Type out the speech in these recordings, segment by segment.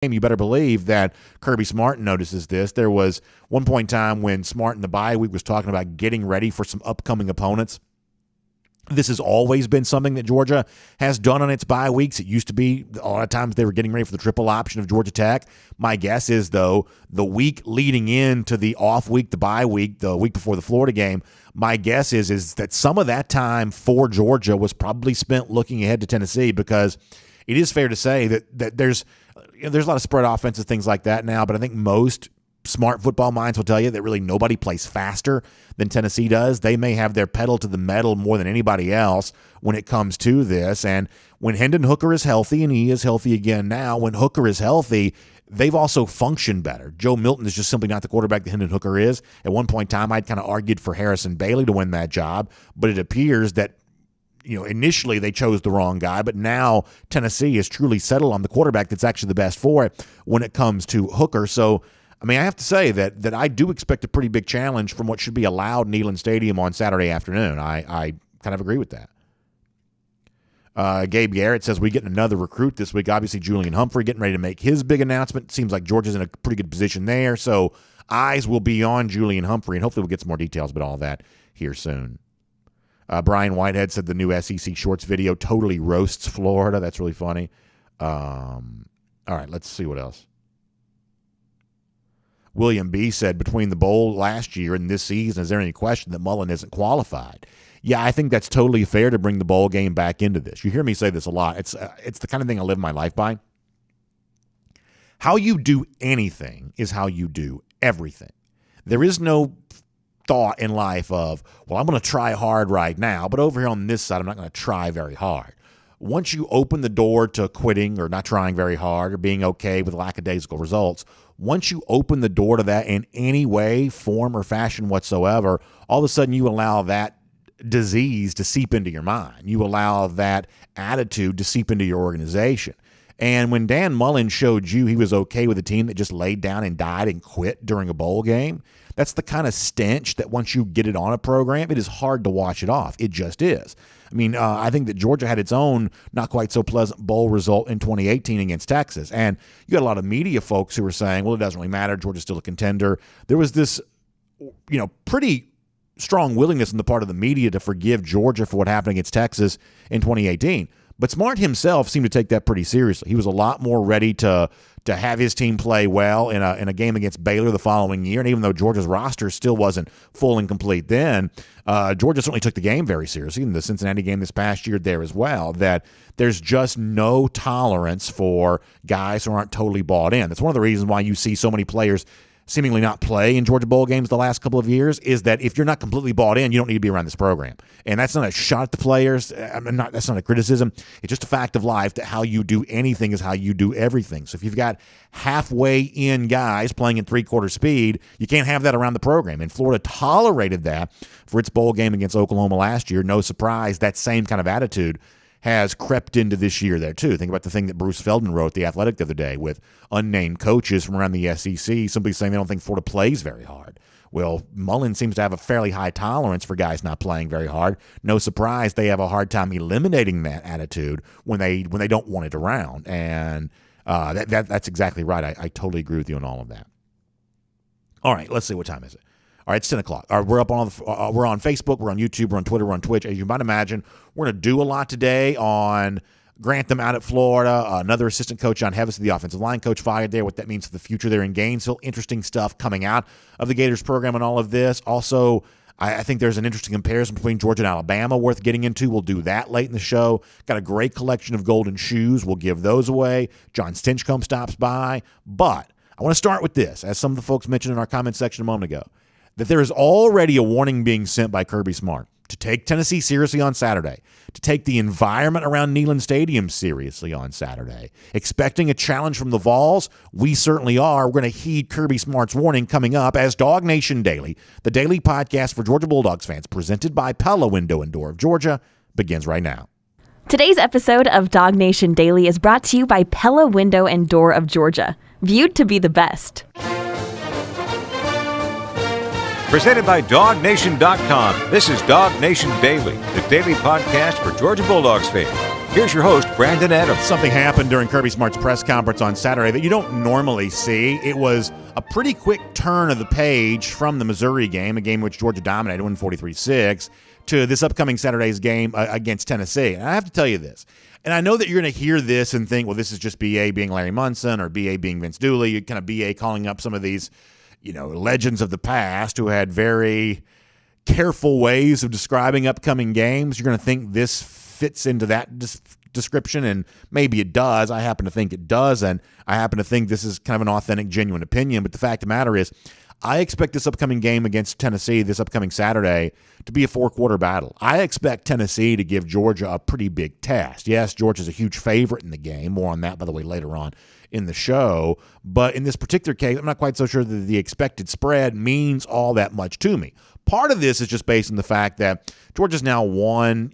You better believe that Kirby Smart notices this. There was one point in time when Smart in the bye week was talking about getting ready for some upcoming opponents. This has always been something that Georgia has done on its bye weeks. It used to be a lot of times they were getting ready for the triple option of Georgia Tech. My guess is, though, the week leading into the off week, the bye week, the week before the Florida game, my guess is that some of that time for Georgia was probably spent looking ahead to Tennessee, because it is fair to say that there's a lot of spread offenses, things like that now, but I think most smart football minds will tell you that really nobody plays faster than Tennessee does. They may have their pedal to the metal more than anybody else when it comes to this. And when Hendon Hooker is healthy, and he is healthy again now, when Hooker is healthy, they've also functioned better. Joe Milton is just simply not the quarterback that Hendon Hooker is. At one point in time, I'd kind of argued for Harrison Bailey to win that job, but it appears that initially they chose the wrong guy, but now Tennessee is truly settled on the quarterback that's actually the best for it when it comes to Hooker. So, I have to say that I do expect a pretty big challenge from what should be a loud Neyland Stadium on Saturday afternoon. I kind of agree with that. Gabe Garrett says we get another recruit this week. Obviously, Julian Humphrey getting ready to make his big announcement. Seems like Georgia's in a pretty good position there. So eyes will be on Julian Humphrey, and hopefully we'll get some more details about all that here soon. Brian Whitehead said the new SEC Shorts video totally roasts Florida. That's really funny. All right, let's see what else. William B. said, between the bowl last year and this season, is there any question that Mullen isn't qualified? Yeah, I think that's totally fair to bring the bowl game back into this. You hear me say this a lot. It's the kind of thing I live my life by. How you do anything is how you do everything. There is no thought in life of, well, I'm going to try hard right now, but over here on this side, I'm not going to try very hard. Once you open the door to quitting or not trying very hard or being okay with lackadaisical results, once you open the door to that in any way, form, or fashion whatsoever, all of a sudden you allow that disease to seep into your mind. You allow that attitude to seep into your organization. And when Dan Mullen showed you he was okay with a team that just laid down and died and quit during a bowl game, that's the kind of stench that once you get it on a program, it is hard to wash it off. It just is. I think that Georgia had its own not quite so pleasant bowl result in 2018 against Texas. And you got a lot of media folks who were saying, well, it doesn't really matter. Georgia's still a contender. There was this, pretty strong willingness on the part of the media to forgive Georgia for what happened against Texas in 2018. But Smart himself seemed to take that pretty seriously. He was a lot more ready to have his team play well in a game against Baylor the following year. And even though Georgia's roster still wasn't full and complete then, Georgia certainly took the game very seriously. In the Cincinnati game this past year there as well, that there's just no tolerance for guys who aren't totally bought in. That's one of the reasons why you see so many players seemingly not play in Georgia bowl games the last couple of years, is that if you're not completely bought in, you don't need to be around this program. And that's not a shot at the players. That's not a criticism. It's just a fact of life that how you do anything is how you do everything. So if you've got halfway in guys playing at three-quarter speed, you can't have that around the program. And Florida tolerated that for its bowl game against Oklahoma last year. No surprise, that same kind of attitude has crept into this year there too. Think about the thing that Bruce Feldman wrote, The Athletic, the other day, with unnamed coaches from around the SEC simply saying they don't think Florida plays very hard. Well, Mullen seems to have a fairly high tolerance for guys not playing very hard. No surprise, they have a hard time eliminating that attitude when they don't want it around. And that's exactly right. I totally agree with you on all of that. All right, let's see, what time is it? All right, it's 10 o'clock. All right, we're up on we're on Facebook, we're on YouTube, we're on Twitter, we're on Twitch. As you might imagine, we're going to do a lot today on Grantham out at Florida. Another assistant coach, John Hevis, the offensive line coach, fired there. What that means for the future there in Gainesville. Interesting stuff coming out of the Gators program and all of this. Also, I think there's an interesting comparison between Georgia and Alabama worth getting into. We'll do that late in the show. Got a great collection of golden shoes. We'll give those away. John Stinchcomb stops by. But I want to start with this, as some of the folks mentioned in our comment section a moment ago, that there is already a warning being sent by Kirby Smart to take Tennessee seriously on Saturday, to take the environment around Neyland Stadium seriously on Saturday. Expecting a challenge from the Vols? We certainly are. We're going to heed Kirby Smart's warning coming up as DawgNation Daily, the daily podcast for Georgia Bulldogs fans, presented by Pella Window and Door of Georgia, begins right now. Today's episode of DawgNation Daily is brought to you by Pella Window and Door of Georgia, viewed to be the best. Presented by DawgNation.com, this is DawgNation Daily, the daily podcast for Georgia Bulldogs fans. Here's your host, Brandon Adams. Something happened during Kirby Smart's press conference on Saturday that you don't normally see. It was a pretty quick turn of the page from the Missouri game, a game which Georgia dominated, won 43-6, to this upcoming Saturday's game against Tennessee. And I have to tell you this, and I know that you're going to hear this and think, well, this is just BA being Larry Munson or BA being Vince Dooley. You kind of BA calling up some of these, legends of the past who had very careful ways of describing upcoming games. You're going to think this fits into that description, and maybe it does. I happen to think it does, and I happen to think this is kind of an authentic, genuine opinion. But the fact of the matter is, I expect this upcoming game against Tennessee, this upcoming Saturday, to be a four-quarter battle. I expect Tennessee to give Georgia a pretty big test. Yes, Georgia's a huge favorite in the game. More on that, by the way, later on in the show. But in this particular case, I'm not quite so sure that the expected spread means all that much to me. Part of this is just based on the fact that Georgia's now won,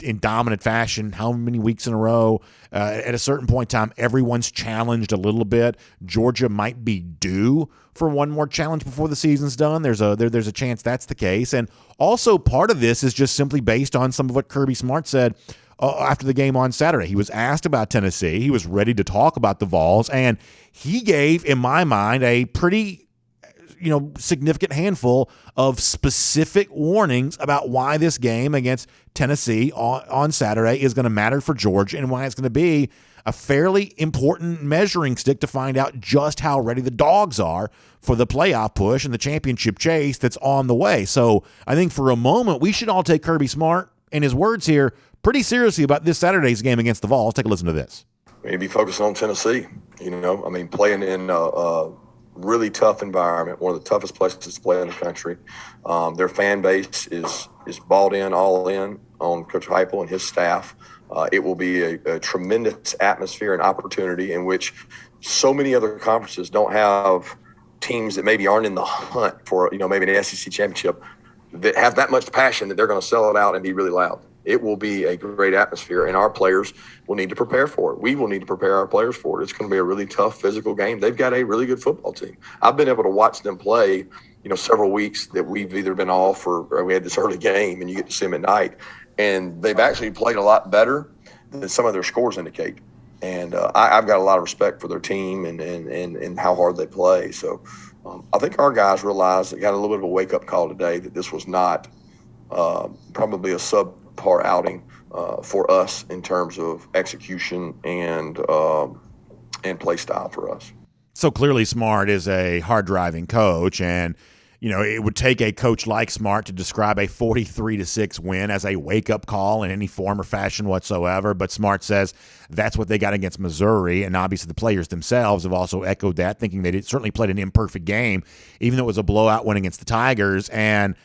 in dominant fashion, how many weeks in a row? At a certain point in time, everyone's challenged a little bit. Georgia might be due for one more challenge before the season's done. There's a chance that's the case. And also part of this is just simply based on some of what Kirby Smart said after the game on Saturday. He was asked about Tennessee. He was ready to talk about the Vols, and he gave, in my mind, a pretty significant handful of specific warnings about why this game against Tennessee on Saturday is going to matter for Georgia and why it's going to be a fairly important measuring stick to find out just how ready the Dogs are for the playoff push and the championship chase that's on the way. So I think for a moment, we should all take Kirby Smart and his words here pretty seriously about this Saturday's game against the Vols. Take a listen to this. Maybe focus on Tennessee, playing in really tough environment, one of the toughest places to play in the country. Their fan base is bought in, all in on Coach Heupel and his staff. It will be a tremendous atmosphere and opportunity in which so many other conferences don't have teams that maybe aren't in the hunt for, maybe an SEC championship that have that much passion that they're going to sell it out and be really loud. It will be a great atmosphere, and our players will need to prepare for it. We will need to prepare our players for it. It's going to be a really tough physical game. They've got a really good football team. I've been able to watch them play, several weeks that we've either been off or we had this early game, and you get to see them at night. And they've actually played a lot better than some of their scores indicate. And I've got a lot of respect for their team and how hard they play. So I think our guys realized they got a little bit of a wake-up call today that this was not probably a subpar outing for us in terms of execution and play style for us. So clearly Smart is a hard-driving coach, and it would take a coach like Smart to describe a 43-6 win as a wake-up call in any form or fashion whatsoever. But Smart says that's what they got against Missouri, and obviously the players themselves have also echoed that, thinking they certainly played an imperfect game, even though it was a blowout win against the Tigers. And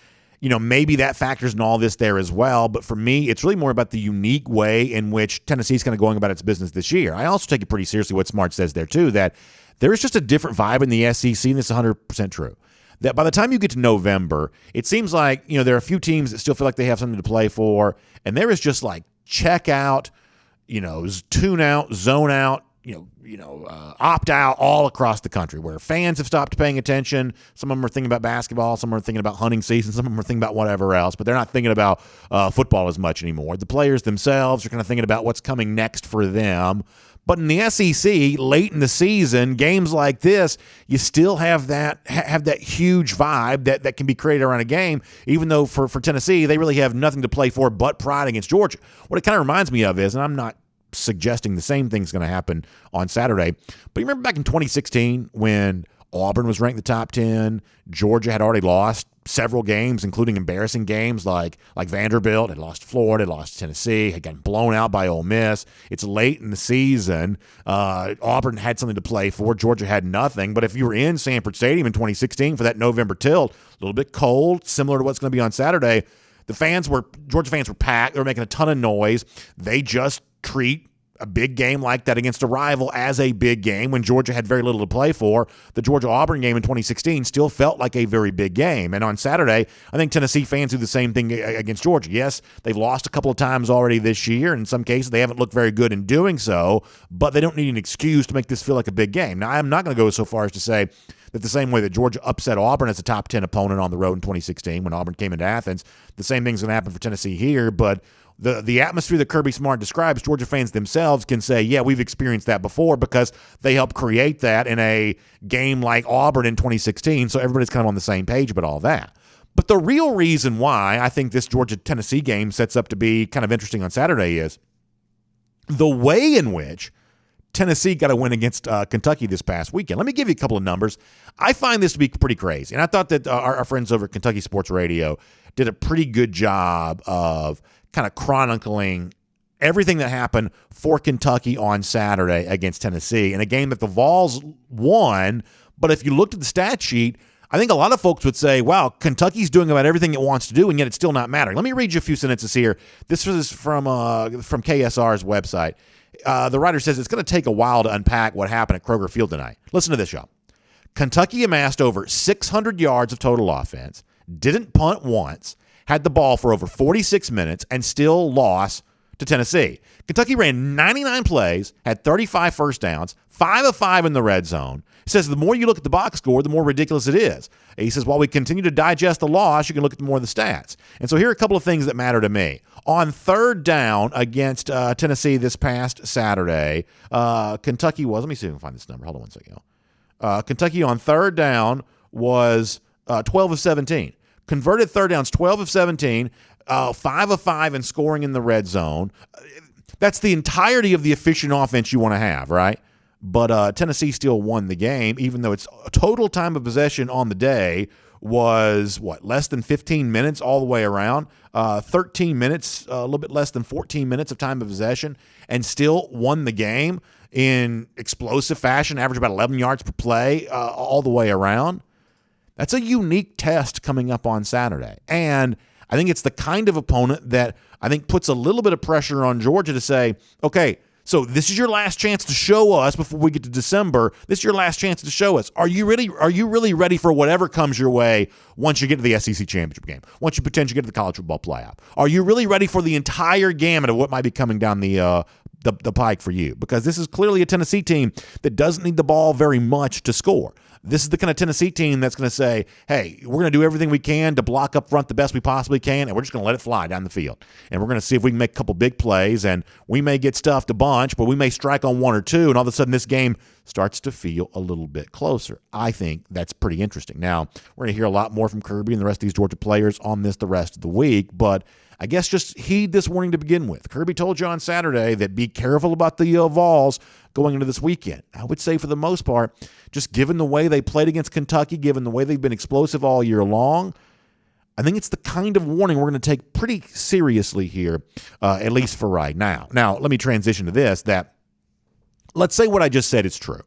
maybe that factors in all this there as well. But for me, it's really more about the unique way in which Tennessee's kind of going about its business this year. I also take it pretty seriously what Smart says there, too, that there is just a different vibe in the SEC, and this is 100% true. That by the time you get to November, it seems like, there are a few teams that still feel like they have something to play for, and there is just like check out, tune out, zone out, opt out all across the country where fans have stopped paying attention. Some of them are thinking about basketball. Some are thinking about hunting season. Some of them are thinking about whatever else, but they're not thinking about football as much anymore. The players themselves are kind of thinking about what's coming next for them. But in the SEC, late in the season, games like this, you still have that huge vibe that can be created around a game, even though for Tennessee, they really have nothing to play for but pride against Georgia. What it kind of reminds me of is, and I'm not suggesting the same thing's going to happen on Saturday, but you remember back in 2016 when Auburn was ranked the top 10, Georgia had already lost several games, including embarrassing games like Vanderbilt, had lost to Florida, had lost to Tennessee, had gotten blown out by Ole Miss. It's late in the season. Auburn had something to play for. Georgia had nothing. But if you were in Sanford Stadium in 2016 for that November tilt, a little bit cold, similar to what's going to be on Saturday, Georgia fans were packed. They were making a ton of noise. They just treat a big game like that against a rival as a big game when Georgia had very little to play for. The Georgia-Auburn game in 2016 still felt like a very big game. And on Saturday, I think Tennessee fans do the same thing against Georgia. Yes, they've lost a couple of times already this year. In some cases, they haven't looked very good in doing so, but they don't need an excuse to make this feel like a big game. Now, I'm not going to go so far as to say that the same way that Georgia upset Auburn as a top 10 opponent on the road in 2016 when Auburn came into Athens, the same thing's going to happen for Tennessee here, but the atmosphere that Kirby Smart describes, Georgia fans themselves can say, yeah, we've experienced that before because they helped create that in a game like Auburn in 2016. So everybody's kind of on the same page about all that. But the real reason why I think this Georgia-Tennessee game sets up to be kind of interesting on Saturday is the way in which Tennessee got a win against Kentucky this past weekend. Let me give you a couple of numbers. I find this to be pretty crazy. And I thought that our friends over at Kentucky Sports Radio did a pretty good job of kind of chronicling everything that happened for Kentucky on Saturday against Tennessee in a game that the Vols won. But if you looked at the stat sheet, I think a lot of folks would say, wow, Kentucky's doing about everything it wants to do, and yet it's still not mattering. Let me read you a few sentences here. This is from KSR's website. The writer says it's going to take a while to unpack what happened at Kroger Field tonight. Listen to this, y'all. Kentucky amassed over 600 yards of total offense, didn't punt once, had the ball for over 46 minutes, and still lost to Tennessee. Kentucky ran 99 plays, had 35 first downs, 5 of 5 in the red zone. He says the more you look at the box score, the more ridiculous it is. He says while we continue to digest the loss, you can look at more of the stats. And so here are a couple of things that matter to me. On third down against Tennessee this past Saturday, Kentucky was, let me see if I can find this number. Hold on one second. Kentucky on third down was 12 of 17. Converted third downs, 12 of 17, 5 of 5 in scoring in the red zone. That's the entirety of the efficient offense you want to have, right? But Tennessee still won the game, even though its total time of possession on the day was, less than 15 minutes all the way around, 13 minutes, a little bit less than 14 minutes of time of possession, and still won the game in explosive fashion, average about 11 yards per play all the way around. That's a unique test coming up on Saturday. And I think it's the kind of opponent that I think puts a little bit of pressure on Georgia to say, okay, so this is your last chance to show us before we get to December. This is your last chance to show us. Are you really ready for whatever comes your way once you get to the SEC championship game, once you potentially get to the college football playoff? Are you really ready for the entire gamut of what might be coming down the pike for you? Because this is clearly a Tennessee team that doesn't need the ball very much to score. This is the kind of Tennessee team that's going to say, hey, we're going to do everything we can to block up front the best we possibly can, and we're just going to let it fly down the field. And we're going to see if we can make a couple big plays, and we may get stuffed a bunch, but we may strike on one or two, and all of a sudden this game starts to feel a little bit closer. I think that's pretty interesting. Now, we're going to hear a lot more from Kirby and the rest of these Georgia players on this the rest of the week, but I guess just heed this warning to begin with. Kirby told you on Saturday that be careful about the Vols going into this weekend. I would say for the most part, just given the way they played against Kentucky, given the way they've been explosive all year long, I think it's the kind of warning we're going to take pretty seriously here, at least for right now. Now, let me transition to this, that let's say what I just said is true.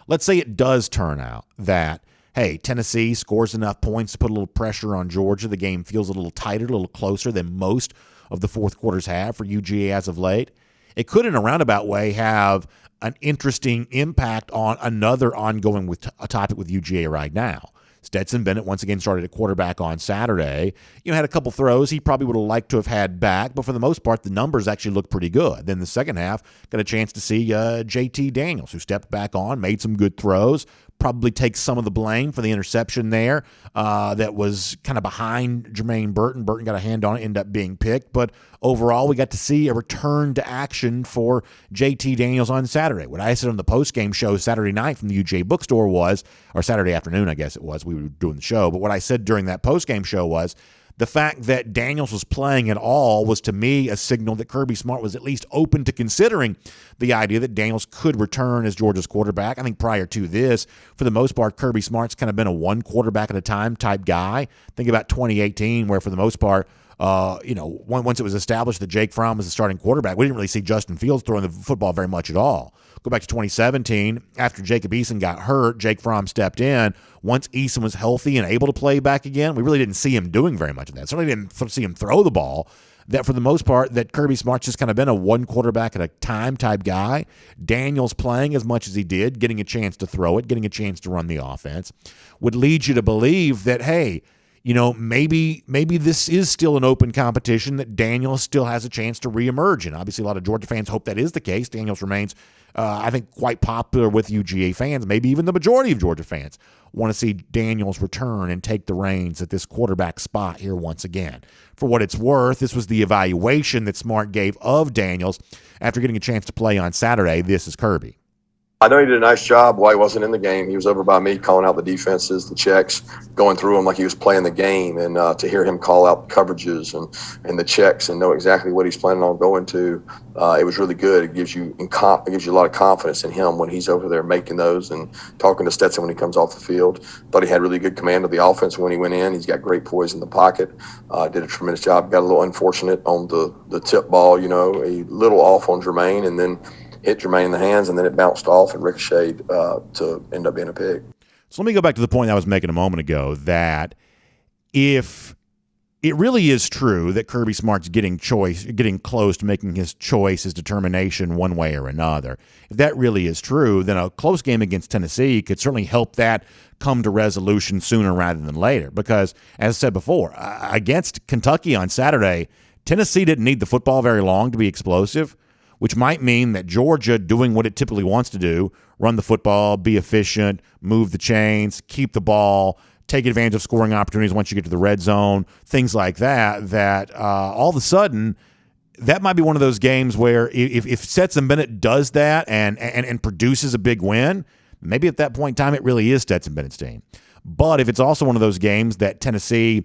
Let's say it does turn out that, hey, Tennessee scores enough points to put a little pressure on Georgia. The game feels a little tighter, a little closer than most of the fourth quarters have for UGA as of late. It could, in a roundabout way, have an interesting impact on another ongoing topic with UGA right now. Stetson Bennett once again started at quarterback on Saturday. Had a couple throws he probably would have liked to have had back, but for the most part, the numbers actually look pretty good. Then the second half, got a chance to see JT Daniels, who stepped back on, made some good throws, probably takes some of the blame for the interception there that was kind of behind Jermaine Burton. Burton got a hand on it, ended up being picked. But overall, we got to see a return to action for JT Daniels on Saturday. What I said on the postgame show Saturday night from the UGA bookstore was, or Saturday afternoon, I guess it was, we were doing the show. But what I said during that postgame show was, the fact that Daniels was playing at all was, to me, a signal that Kirby Smart was at least open to considering the idea that Daniels could return as Georgia's quarterback. I think prior to this, for the most part, Kirby Smart's kind of been a one quarterback at a time type guy. Think about 2018, where for the most part, once it was established that Jake Fromm was the starting quarterback, we didn't really see Justin Fields throwing the football very much at all. Go back to 2017, after Jacob Eason got hurt, Jake Fromm stepped in. Once Eason was healthy and able to play back again, we really didn't see him doing very much of that. Certainly didn't see him throw the ball. That for the most part, that Kirby Smart's just kind of been a one quarterback at a time type guy. Daniels playing as much as he did, getting a chance to throw it, getting a chance to run the offense, would lead you to believe that, hey, maybe this is still an open competition that Daniels still has a chance to reemerge. And obviously a lot of Georgia fans hope that is the case. Daniels remains, I think, quite popular with UGA fans. Maybe even the majority of Georgia fans want to see Daniels return and take the reins at this quarterback spot here once again. For what it's worth, this was the evaluation that Smart gave of Daniels after getting a chance to play on Saturday. This is Kirby. I know he did a nice job while he wasn't in the game. He was over by me calling out the defenses, the checks, going through them like he was playing the game. And to hear him call out the coverages and the checks and know exactly what he's planning on going to, it was really good. It gives you a lot of confidence in him when he's over there making those and talking to Stetson when he comes off the field. Thought he had really good command of the offense when he went in. He's got great poise in the pocket. Did a tremendous job. Got a little unfortunate on the tip ball, a little off on Jermaine, and then hit Jermaine in the hands, and then it bounced off and ricocheted to end up being a pick. So let me go back to the point I was making a moment ago, that if it really is true that Kirby Smart's getting close to making his choice, his determination one way or another, if that really is true, then a close game against Tennessee could certainly help that come to resolution sooner rather than later. Because, as I said before, against Kentucky on Saturday, Tennessee didn't need the football very long to be explosive, which might mean that Georgia, doing what it typically wants to do, run the football, be efficient, move the chains, keep the ball, take advantage of scoring opportunities once you get to the red zone, things like that, all of a sudden, that might be one of those games where if Stetson Bennett does that and produces a big win, maybe at that point in time it really is Stetson Bennett's team. But if it's also one of those games that Tennessee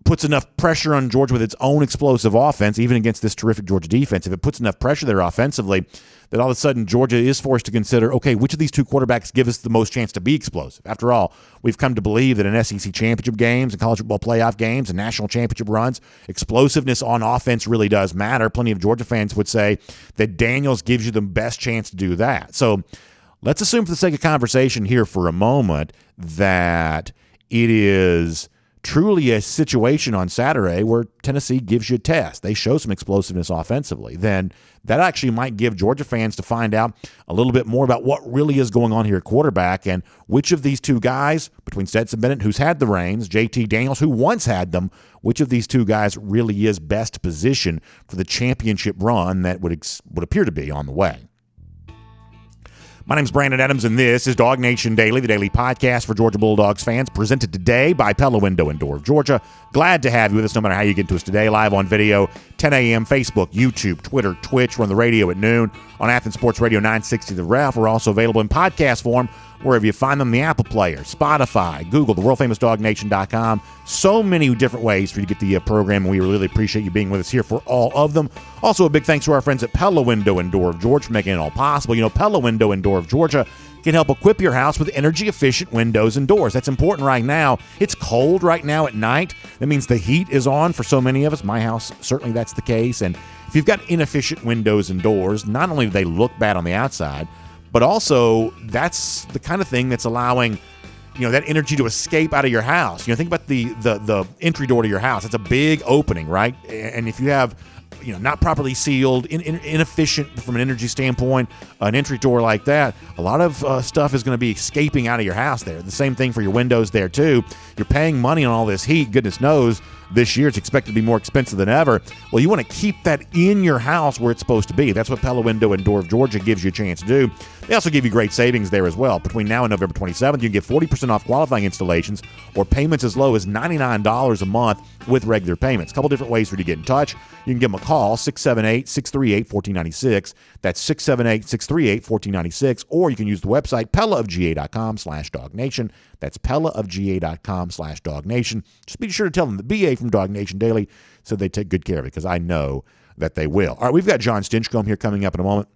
puts enough pressure on Georgia with its own explosive offense, even against this terrific Georgia defense, if it puts enough pressure there offensively, that all of a sudden Georgia is forced to consider, okay, which of these two quarterbacks give us the most chance to be explosive? After all, we've come to believe that in SEC championship games and college football playoff games and national championship runs, explosiveness on offense really does matter. Plenty of Georgia fans would say that Daniels gives you the best chance to do that. So let's assume, for the sake of conversation here for a moment, that it is truly a situation on Saturday where Tennessee gives you a test. They show some explosiveness offensively. Then that actually might give Georgia fans to find out a little bit more about what really is going on here at quarterback and which of these two guys, between Stetson Bennett, who's had the reins, JT Daniels, who once had them, which of these two guys really is best positioned for the championship run that would appear to be on the way. My name's Brandon Adams, and this is DawgNation Daily, the daily podcast for Georgia Bulldogs fans, presented today by Pella Window and Door of Georgia. Glad to have you with us no matter how you get to us today. Live on video, 10 a.m., Facebook, YouTube, Twitter, Twitch. We're on the radio at noon on Athens Sports Radio 960 The Ref. We're also available in podcast form wherever you find them, the Apple Player, Spotify, Google, the world-famous DawgNation.com. So many different ways for you to get the program, and we really appreciate you being with us here for all of them. Also, a big thanks to our friends at Pella Window and Door of Georgia for making it all possible. Pella Window and Door of Georgia can help equip your house with energy-efficient windows and doors. That's important right now. It's cold right now at night. That means the heat is on for so many of us. My house, certainly that's the case. And if you've got inefficient windows and doors, not only do they look bad on the outside, but also that's the kind of thing that's allowing that energy to escape out of your house. Think about the entry door to your house. It's a big opening, right? And if you have not properly sealed, inefficient from an energy standpoint, an entry door like that, a lot of stuff is going to be escaping out of your house there. The same thing for your windows there, too. You're paying money on all this heat. Goodness knows this year it's expected to be more expensive than ever. Well, you want to keep that in your house where it's supposed to be. That's what Pella Window and Door of Georgia gives you a chance to do. They also give you great savings there as well. Between now and November 27th, you can get 40% off qualifying installations or payments as low as $99 a month with regular payments. A couple different ways for you to get in touch. You can give them a call, 678-638-1496. That's 678-638-1496. Or you can use the website, pellaofga.com/DawgNation. That's pellaofga.com/DawgNation. Just be sure to tell them the BA from DawgNation Daily so they take good care of it, because I know that they will. All right, we've got John Stinchcomb here coming up in a moment.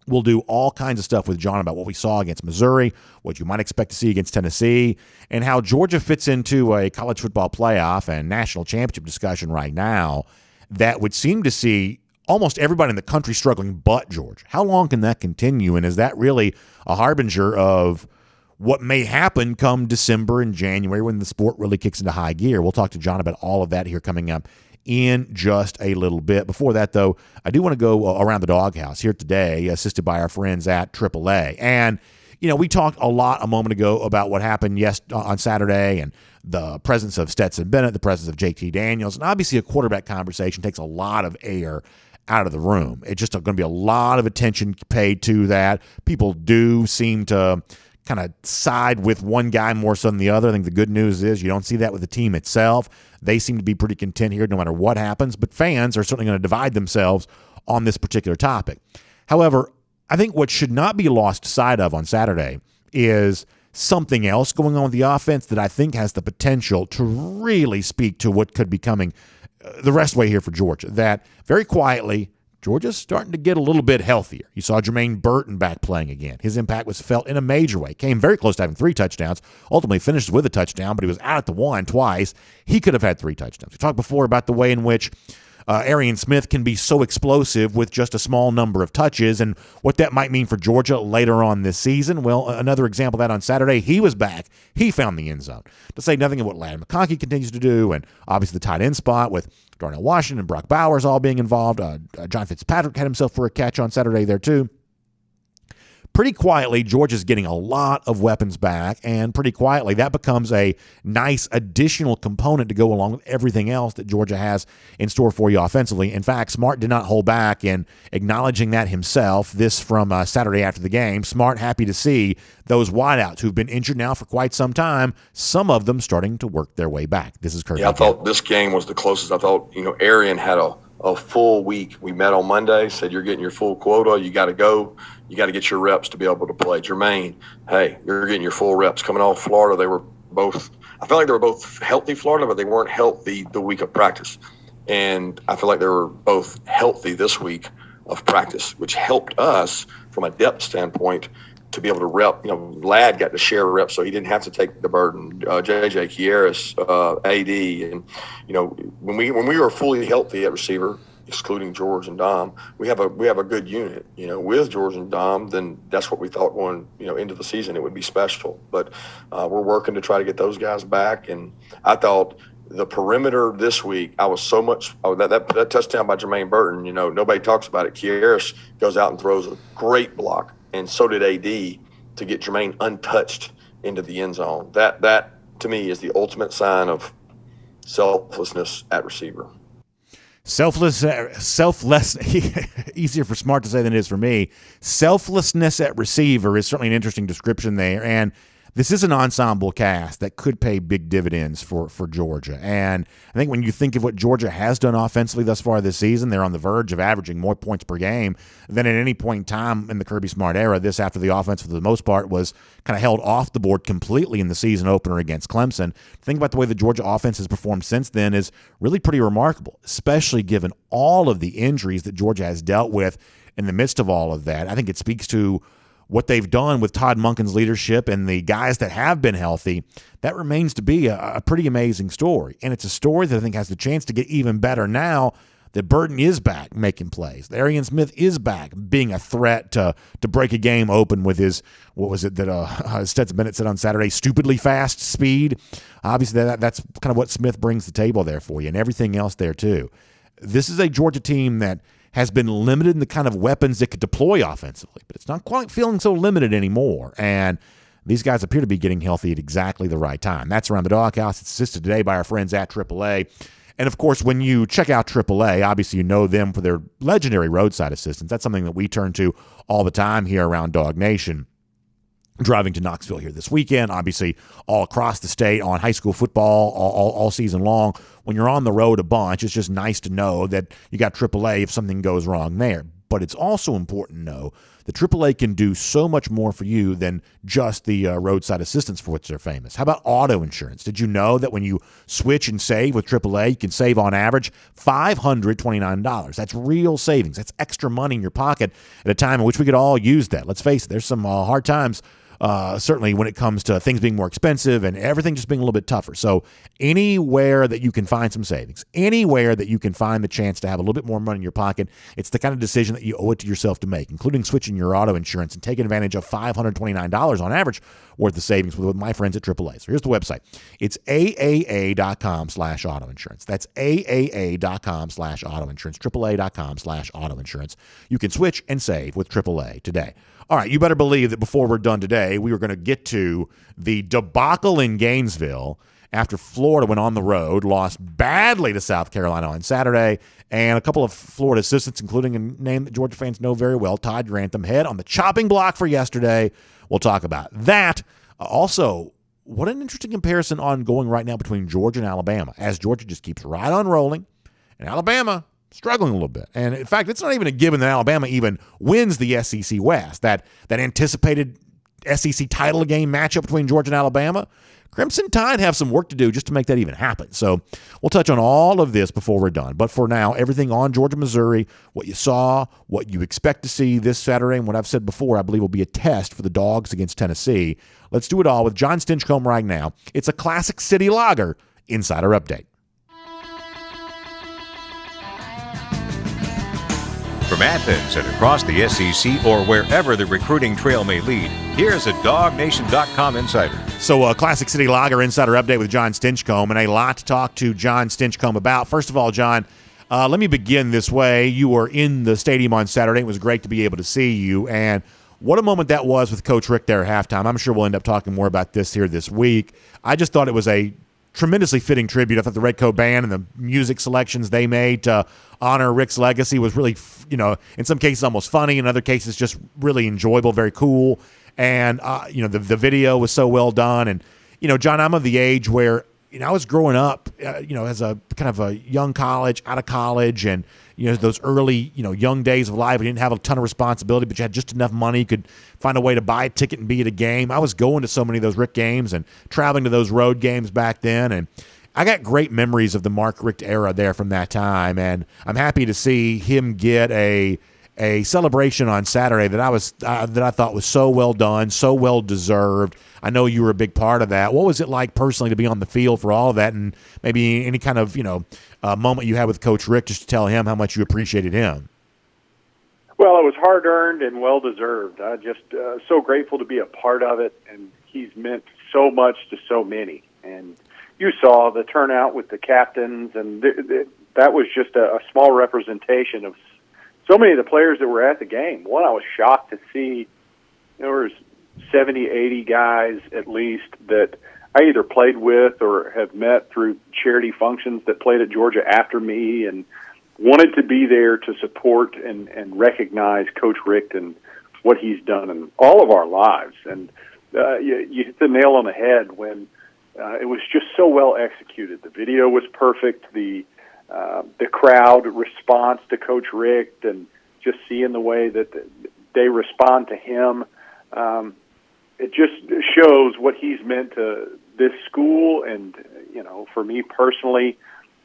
We'll do all kinds of stuff with John about what we saw against Missouri, what you might expect to see against Tennessee, and how Georgia fits into a college football playoff and national championship discussion right now that would seem to see almost everybody in the country struggling but Georgia. How long can that continue, and is that really a harbinger of what may happen come December and January when the sport really kicks into high gear? We'll talk to John about all of that here coming up in just a little bit. Before that, though, I do want to go around the doghouse here today, assisted by our friends at AAA. And, we talked a lot a moment ago about what happened on Saturday and the presence of Stetson Bennett, the presence of JT Daniels, and obviously a quarterback conversation takes a lot of air out of the room. It's just going to be a lot of attention paid to that. People do seem to kind of side with one guy more so than the other. I think the good news is you don't see that with the team itself. They seem to be pretty content here no matter what happens, but fans are certainly going to divide themselves on this particular topic. However, I think what should not be lost sight of on Saturday is something else going on with the offense that I think has the potential to really speak to what could be coming the rest of the way here for Georgia. That very quietly, Georgia's starting to get a little bit healthier. You saw Jermaine Burton back playing again. His impact was felt in a major way. Came very close to having 3 touchdowns. Ultimately finished with a touchdown, but he was out at the one twice. He could have had 3 touchdowns. We talked before about the way in which Arian Smith can be so explosive with just a small number of touches and what that might mean for Georgia later on this season. Well, another example of that on Saturday, he was back. He found the end zone. To say nothing of what Landon McConkey continues to do, and obviously the tight end spot with Darnell Washington and Brock Bowers all being involved. John Fitzpatrick had himself for a catch on Saturday there too. Pretty quietly, Georgia's getting a lot of weapons back, and pretty quietly that becomes a nice additional component to go along with everything else that Georgia has in store for you offensively. In fact, Smart did not hold back in acknowledging that himself. This from Saturday after the game. Smart happy to see those wideouts who've been injured now for quite some time, some of them starting to work their way back. This is Kirby. Yeah, I thought this game was the closest. I thought, Arian had a full week. We met on Monday, said you're getting your full quota. You got to go. You got to get your reps to be able to play. Jermaine, hey, you're getting your full reps. Coming off Florida, they were both – I felt like they were both healthy Florida, but they weren't healthy the week of practice. And I feel like they were both healthy this week of practice, which helped us from a depth standpoint to be able to rep. Ladd got to share reps, so he didn't have to take the burden. JJ Kieras, AD, and when we were fully healthy at receiver, excluding George and Dom, we have a good unit. With George and Dom, then that's what we thought going into the season it would be special. But we're working to try to get those guys back. And I thought the perimeter this week, I was so much that touchdown by Jermaine Burton. Nobody talks about it. Kieras goes out and throws a great block. And so did AD to get Jermaine untouched into the end zone. That to me is the ultimate sign of selflessness at receiver. Selfless, easier for Smart to say than it is for me. Selflessness at receiver is certainly an interesting description there. And this is an ensemble cast that could pay big dividends for Georgia. And I think when you think of what Georgia has done offensively thus far this season, they're on the verge of averaging more points per game than at any point in time in the Kirby Smart era. This after the offense, for the most part, was kind of held off the board completely in the season opener against Clemson. Think about the way the Georgia offense has performed since then is really pretty remarkable, especially given all of the injuries that Georgia has dealt with in the midst of all of that. I think it speaks to what they've done with Todd Monken's leadership and the guys that have been healthy. That remains to be a pretty amazing story. And it's a story that I think has the chance to get even better now that Burton is back making plays. Arian Smith is back being a threat to break a game open with his, what was it that Stetson Bennett said on Saturday, stupidly fast speed. Obviously, that's kind of what Smith brings to the table there for you and everything else there too. This is a Georgia team that has been limited in the kind of weapons it could deploy offensively, but it's not quite feeling so limited anymore. And these guys appear to be getting healthy at exactly the right time. That's Around the Dawghouse. It's assisted today by our friends at AAA. And, of course, when you check out AAA, obviously you know them for their legendary roadside assistance. That's something that we turn to all the time here around DawgNation. Driving to Knoxville here this weekend, obviously all across the state on high school football all season long. When you're on the road a bunch, it's just nice to know that you got AAA if something goes wrong there. But it's also important to know that AAA can do so much more for you than just the roadside assistance for which they're famous. How about auto insurance? Did you know that when you switch and save with AAA, you can save on average $529? That's real savings. That's extra money in your pocket at a time in which we could all use that. Let's face it, there's some hard times certainly when it comes to things being more expensive and everything just being a little bit tougher. So anywhere that you can find some savings, anywhere that you can find the chance to have a little bit more money in your pocket, it's the kind of decision that you owe it to yourself to make, including switching your auto insurance and taking advantage of $529 on average worth of savings with my friends at AAA. So here's the website. It's AAA.com/auto insurance. That's AAA.com/auto insurance. AAA.com/auto insurance. You can switch and save with AAA today. All right, you better believe that before we're done today, we are going to get to the debacle in Gainesville after Florida went on the road, lost badly to South Carolina on Saturday, and a couple of Florida assistants, including a name that Georgia fans know very well, Todd Grantham, head on the chopping block for yesterday. We'll talk about that. Also, what an interesting comparison ongoing right now between Georgia and Alabama, as Georgia just keeps right on rolling, and Alabama struggling a little bit. And in fact, it's not even a given that Alabama even wins the SEC West. That anticipated SEC title game matchup between Georgia and Alabama, Crimson Tide have some work to do just to make that even happen. So we'll touch on all of this before we're done. But for now, everything on Georgia, Missouri, what you saw, what you expect to see this Saturday, and what I've said before, I believe will be a test for the Dogs against Tennessee. Let's do it all with John Stinchcomb right now. It's a Classic City Lager Insider Update. From Athens and across the SEC or wherever the recruiting trail may lead, here's a DawgNation.com insider. So Classic City Lager Insider Update with John Stinchcomb, and a lot to talk to John Stinchcomb about. First of all, John, let me begin this way. You were in the stadium on Saturday. It was great to be able to see you, and what a moment that was with Coach Rick there at halftime. I'm sure we'll end up talking more about this here this week. I just thought it was a tremendously fitting tribute. I thought the Red Coat Band and the music selections they made to honor Rick's legacy was really, in some cases almost funny, in other cases just really enjoyable, very cool. And, the video was so well done. And, John, I'm of the age where, I was growing up, as a kind of a young college, out of college, and, those early, young days of life. We didn't have a ton of responsibility, but you had just enough money. You could find a way to buy a ticket and be at a game. I was going to so many of those Rick games and traveling to those road games back then. And I got great memories of the Mark Richt era there from that time. And I'm happy to see him get a celebration on Saturday that I thought was so well done, so well deserved. I know you were a big part of that. What was it like personally to be on the field for all of that, and maybe any kind of moment you had with Coach Rick just to tell him how much you appreciated him? Well, it was hard-earned and well-deserved. I just so grateful to be a part of it, and he's meant so much to so many. And you saw the turnout with the captains, and that was just a small representation of so many of the players that were at the game. One, I was shocked to see there was 70, 80 guys at least that I either played with or have met through charity functions that played at Georgia after me and wanted to be there to support and recognize Coach Richt and what he's done in all of our lives. And you hit the nail on the head when it was just so well executed. The video was perfect. The crowd response to Coach Richt and just seeing the way that they respond to him, it just shows what he's meant to this school. And, for me personally,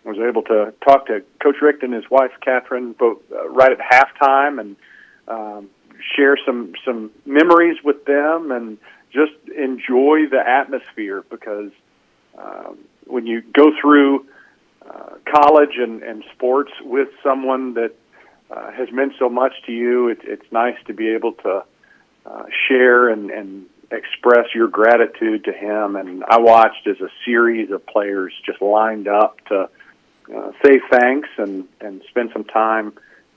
I was able to talk to Coach Richt and his wife, Catherine, both right at halftime and share some memories with them and just enjoy the atmosphere because when you go through college and sports with someone that has meant so much to you, it's nice to be able to share and express your gratitude to him. And I watched as a series of players just lined up to say thanks and spend some time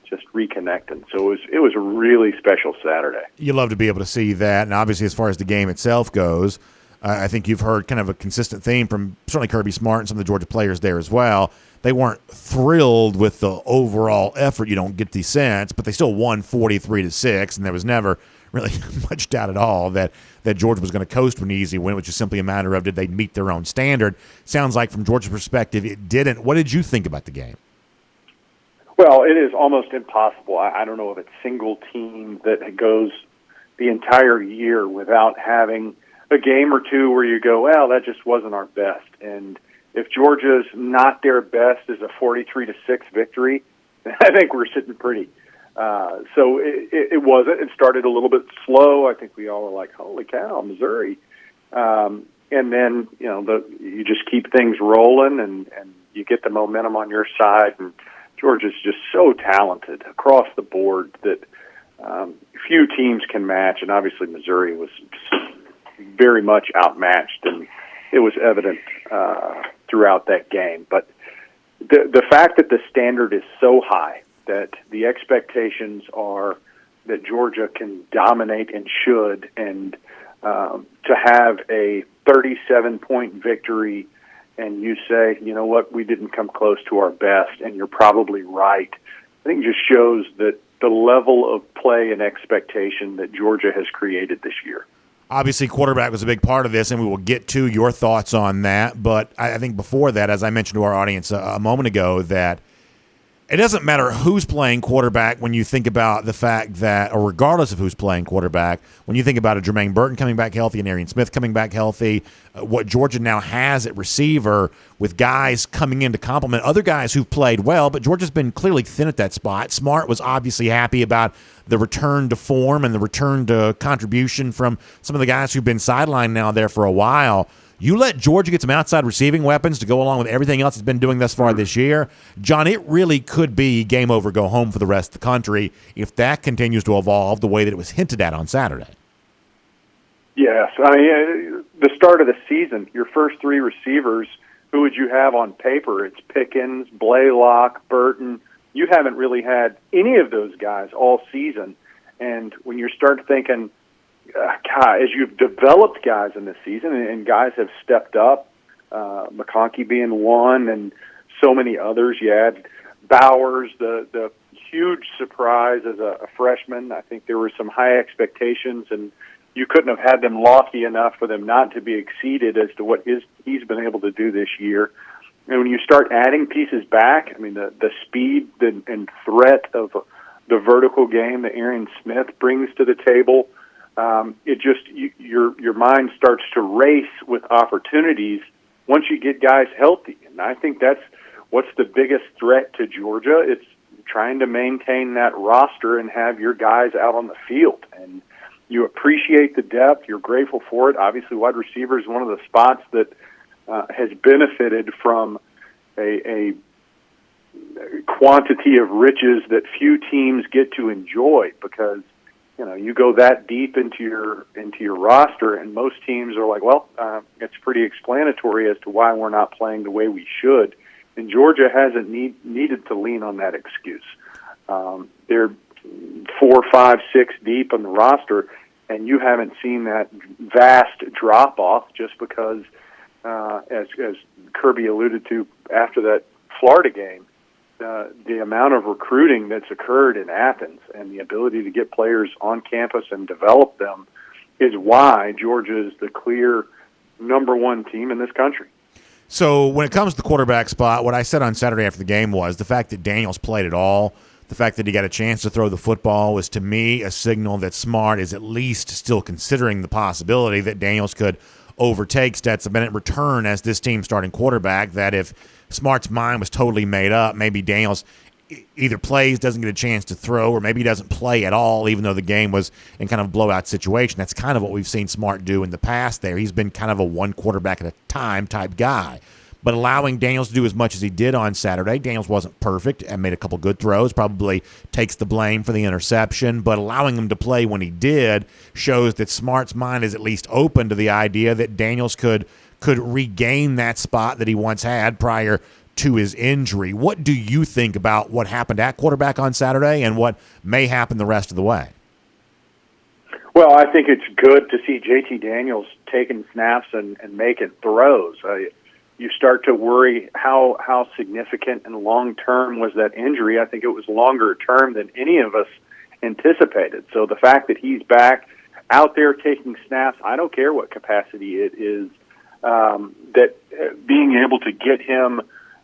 just reconnecting. So it was a really special Saturday. You love to be able to see that, and obviously as far as the game itself goes, I think you've heard kind of a consistent theme from certainly Kirby Smart and some of the Georgia players there as well. They weren't thrilled with the overall effort. You don't get the sense, but they still won 43-6, and there was never really much doubt at all that Georgia was going to coast with an easy win, which is simply a matter of did they meet their own standard. Sounds like from Georgia's perspective it didn't. What did you think about the game? Well, it is almost impossible. I don't know of a single team that goes the entire year without having a game or two where you go, well, that just wasn't our best. And if Georgia's not their best as a 43-6 victory, I think we're sitting pretty. So it wasn't. It started a little bit slow. I think we all were like, holy cow, Missouri. And then, you just keep things rolling and you get the momentum on your side. And Georgia's just so talented across the board that few teams can match. And obviously Missouri was very much outmatched, and it was evident throughout that game. But the fact that the standard is so high, that the expectations are that Georgia can dominate and should, and to have a 37-point victory and you say, you know what, we didn't come close to our best, and you're probably right, I think it just shows that the level of play and expectation that Georgia has created this year. Obviously, quarterback was a big part of this, and we will get to your thoughts on that. But I think before that, as I mentioned to our audience a moment ago, that it doesn't matter who's playing quarterback when you think about the fact that, or regardless of who's playing quarterback, when you think about a Jermaine Burton coming back healthy and Arian Smith coming back healthy, what Georgia now has at receiver with guys coming in to complement other guys who've played well, but Georgia's been clearly thin at that spot. Smart was obviously happy about the return to form and the return to contribution from some of the guys who've been sidelined now there for a while. You let Georgia get some outside receiving weapons to go along with everything else it's been doing thus far this year. John, it really could be game over, go home for the rest of the country if that continues to evolve the way that it was hinted at on Saturday. Yes. I mean, the start of the season, your first three receivers, who would you have on paper? It's Pickens, Blaylock, Burton. You haven't really had any of those guys all season. And when you start thinking, as you've developed guys in this season, and guys have stepped up, McConkey being one, and so many others. You had Bowers, the huge surprise as a freshman. I think there were some high expectations, and you couldn't have had them lofty enough for them not to be exceeded as to what he's been able to do this year. And when you start adding pieces back, I mean, the speed and threat of the vertical game that Arian Smith brings to the table, it just your mind starts to race with opportunities once you get guys healthy. And I think that's what's the biggest threat to Georgia. It's trying to maintain that roster and have your guys out on the field. And you appreciate the depth. You're grateful for it. Obviously, wide receiver is one of the spots that has benefited from a quantity of riches that few teams get to enjoy, because you go that deep into your roster, and most teams are like, well, it's pretty explanatory as to why we're not playing the way we should. And Georgia hasn't needed to lean on that excuse. They're 4, 5, 6 deep on the roster, and you haven't seen that vast drop-off just because, as Kirby alluded to after that Florida game, the amount of recruiting that's occurred in Athens and the ability to get players on campus and develop them is why Georgia is the clear number one team in this country. So when it comes to the quarterback spot, what I said on Saturday after the game was the fact that Daniels played at all, the fact that he got a chance to throw the football was, to me, a signal that Smart is at least still considering the possibility that Daniels could overtake Stetson Bennett in return as this team's starting quarterback, that if Smart's mind was totally made up, maybe Daniels either plays, doesn't get a chance to throw, or maybe he doesn't play at all, even though the game was in kind of a blowout situation. That's kind of what we've seen Smart do in the past there. He's been kind of a one quarterback at a time type guy. But allowing Daniels to do as much as he did on Saturday, Daniels wasn't perfect and made a couple good throws, probably takes the blame for the interception, but allowing him to play when he did shows that Smart's mind is at least open to the idea that Daniels could regain that spot that he once had prior to his injury. What do you think about what happened at quarterback on Saturday and what may happen the rest of the way? Well, I think it's good to see JT Daniels taking snaps and making throws. You start to worry how significant and long-term was that injury. I think it was longer term than any of us anticipated. So the fact that he's back out there taking snaps, I don't care what capacity it is, that being able to get him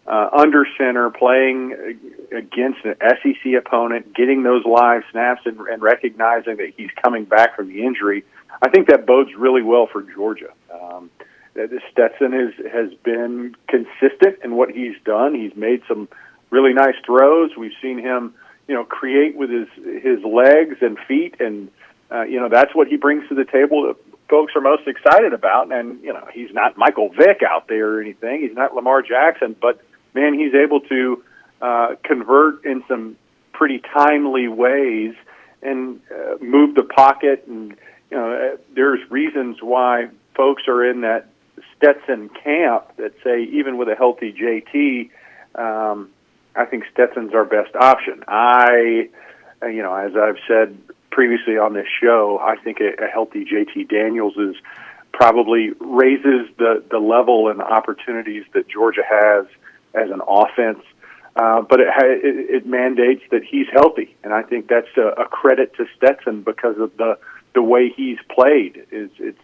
under center, playing against an SEC opponent, getting those live snaps and recognizing that he's coming back from the injury, I think that bodes really well for Georgia. Stetson has been consistent in what he's done. He's made some really nice throws. We've seen him, create with his legs and feet, and that's what he brings to the table that folks are most excited about. And he's not Michael Vick out there or anything. He's not Lamar Jackson, but man, he's able to convert in some pretty timely ways and move the pocket. And there's reasons why folks are in that Stetson camp that say even with a healthy JT, I think Stetson's our best option. As I've said previously on this show, I think a healthy JT Daniels is probably raises the level and opportunities that Georgia has as an offense. But it mandates that he's healthy, and I think that's a credit to Stetson because of the way he's played. It's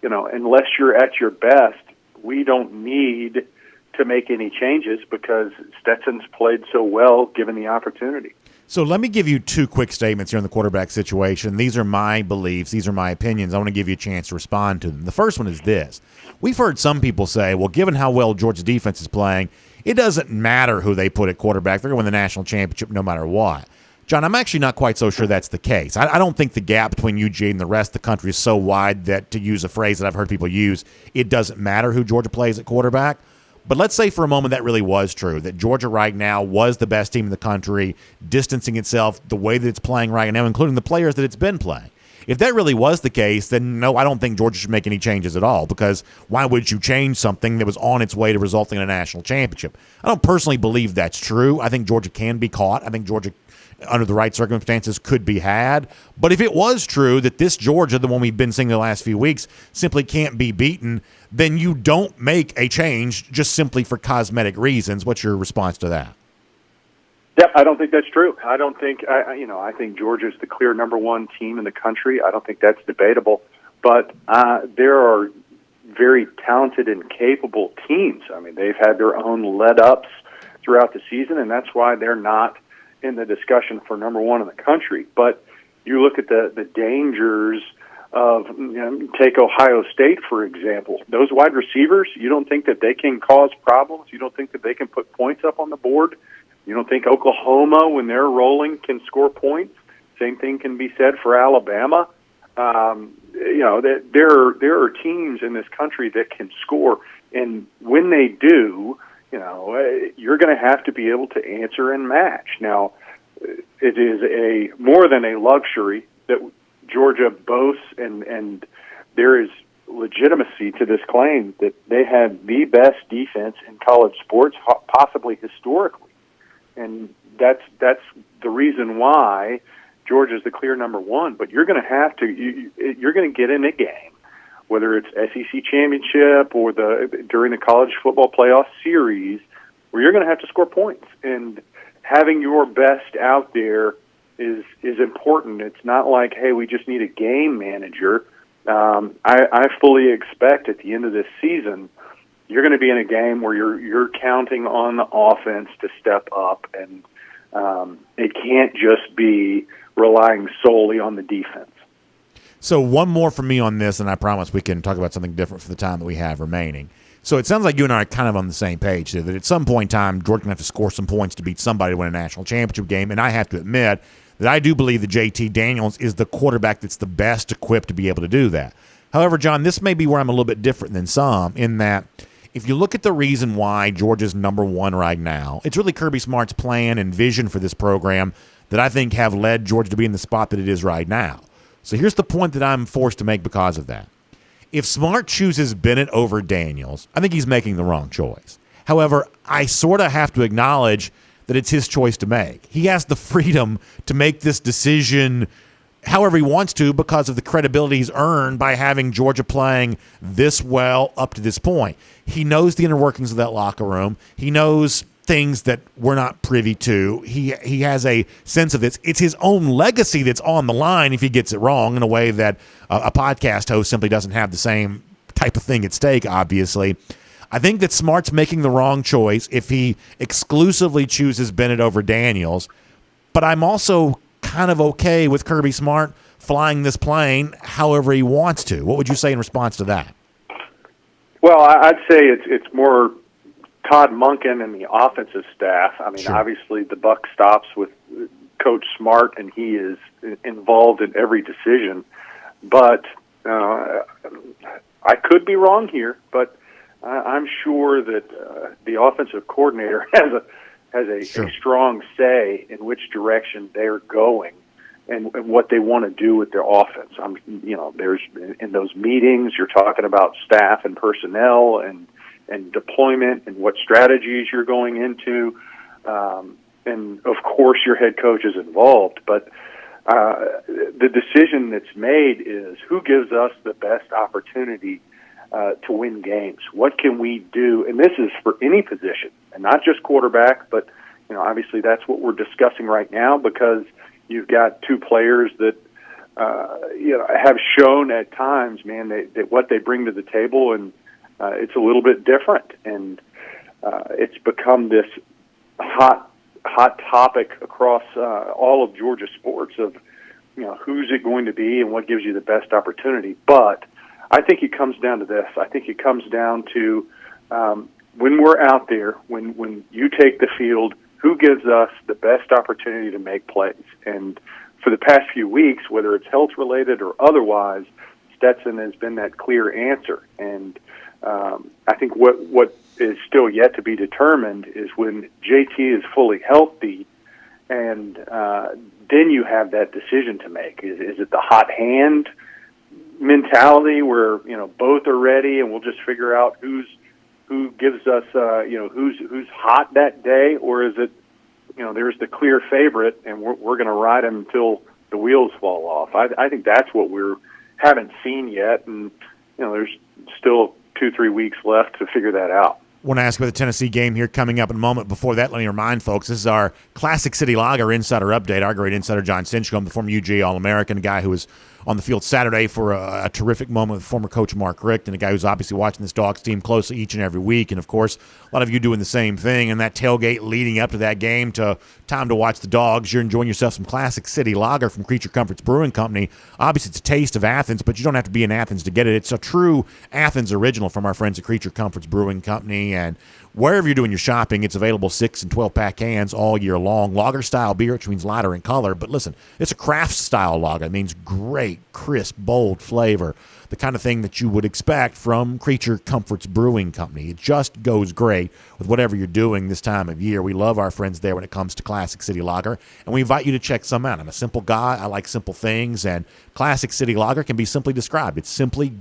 unless you're at your best, we don't need to make any changes because Stetson's played so well given the opportunity. So let me give you two quick statements here on the quarterback situation. These are my beliefs. These are my opinions. I want to give you a chance to respond to them. The first one is this. We've heard some people say, well, given how well Georgia's defense is playing, it doesn't matter who they put at quarterback. They're going to win the national championship no matter what. John, I'm actually not quite so sure that's the case. I don't think the gap between UGA and the rest of the country is so wide that, to use a phrase that I've heard people use, it doesn't matter who Georgia plays at quarterback. But let's say for a moment that really was true, that Georgia right now was the best team in the country, distancing itself the way that it's playing right now, including the players that it's been playing. If that really was the case, then no, I don't think Georgia should make any changes at all, because why would you change something that was on its way to resulting in a national championship? I don't personally believe that's true. I think Georgia can be caught. I think Georgia, under the right circumstances, could be had. But if it was true that this Georgia, the one we've been seeing the last few weeks, simply can't be beaten, then you don't make a change just simply for cosmetic reasons. What's your response to that? Yep, I don't think that's true. I don't think, I think Georgia's the clear number one team in the country. I don't think that's debatable. But there are very talented and capable teams. I mean, they've had their own let-ups throughout the season, and that's why they're not in the discussion for number one in the country. But you look at the dangers of, take Ohio State, for example. Those wide receivers, you don't think that they can cause problems? You don't think that they can put points up on the board? You don't think Oklahoma, when they're rolling, can score points? Same thing can be said for Alabama. There are teams in this country that can score, and when they do, you're going to have to be able to answer and match. Now, it is more than a luxury that Georgia boasts, and there is legitimacy to this claim that they have the best defense in college sports, possibly historically. And that's the reason why Georgia's the clear number one. But you're going to have to you're going to get in a game, whether it's SEC championship or during the college football playoff series, where you're going to have to score points. And having your best out there is important. It's not like, hey, we just need a game manager. I fully expect at the end of this season, you're going to be in a game where you're counting on the offense to step up, and it can't just be relying solely on the defense. So one more from me on this, and I promise we can talk about something different for the time that we have remaining. So it sounds like you and I are kind of on the same page there, that at some point in time, Georgia can have to score some points to beat somebody to win a national championship game, and I have to admit that I do believe that JT Daniels is the quarterback that's the best equipped to be able to do that. However, John, this may be where I'm a little bit different than some, in that if you look at the reason why Georgia's number one right now, it's really Kirby Smart's plan and vision for this program that I think have led Georgia to be in the spot that it is right now. So here's the point that I'm forced to make because of that. If Smart chooses Bennett over Daniels, I think he's making the wrong choice. However, I sort of have to acknowledge that it's his choice to make. He has the freedom to make this decision however he wants to because of the credibility he's earned by having Georgia playing this well up to this point. He knows the inner workings of that locker room. He knows things that we're not privy to. He has a sense of this. It's his own legacy that's on the line if he gets it wrong, in a way that a podcast host simply doesn't have the same type of thing at stake, obviously. I think that Smart's making the wrong choice if he exclusively chooses Bennett over Daniels, but I'm also kind of okay with Kirby Smart flying this plane however he wants to. What would you say in response to that? Well, I'd say it's more Todd Monken and the offensive staff. I mean, Sure. Obviously the buck stops with Coach Smart, and he is involved in every decision. But I could be wrong here, but I'm sure that the offensive coordinator has a Sure. strong say in which direction they're going and what they want to do with their offense. There's in those meetings you're talking about staff and personnel and deployment and what strategies you're going into, and of course your head coach is involved. But the decision that's made is who gives us the best opportunity to win games. What can we do? And this is for any position, and not just quarterback, but obviously that's what we're discussing right now because you've got two players that have shown at times, man, that what they bring to the table, and it's a little bit different, and it's become this hot topic across all of Georgia sports of who's it going to be and what gives you the best opportunity. But I think it comes down to this. I think it comes down to when we're out there, when you take the field, who gives us the best opportunity to make plays? And for the past few weeks, whether it's health-related or otherwise, Stetson has been that clear answer. And I think what is still yet to be determined is when JT is fully healthy, and then you have that decision to make. Is it the hot hand mentality where both are ready and we'll just figure out who gives us who's hot that day, or is it there's the clear favorite and we're going to ride him until the wheels fall off? I think that's what we haven't seen yet, and there's still 2-3 weeks left to figure that out. I want to ask about the Tennessee game here coming up in a moment. Before that, let me remind folks, this is our Classic City Lager Insider Update. Our great insider, John Stinchcomb, the former UGA All-American, a guy who was on the field Saturday for a terrific moment with former coach Mark Richt, and a guy who's obviously watching this Dogs team closely each and every week. And, of course, a lot of you doing the same thing. And that tailgate leading up to that game to time to watch the Dogs, you're enjoying yourself some Classic City Lager from Creature Comforts Brewing Company. Obviously, it's a taste of Athens, but you don't have to be in Athens to get it. It's a true Athens original from our friends at Creature Comforts Brewing Company. And wherever you're doing your shopping, it's available 6 and 12-pack cans all year long. Lager-style beer, which means lighter in color. But listen, it's a craft-style lager. It means great, crisp, bold flavor, the kind of thing that you would expect from Creature Comforts Brewing Company. It just goes great with whatever you're doing this time of year. We love our friends there when it comes to Classic City Lager, and we invite you to check some out. I'm a simple guy. I like simple things, and Classic City Lager can be simply described. It's simply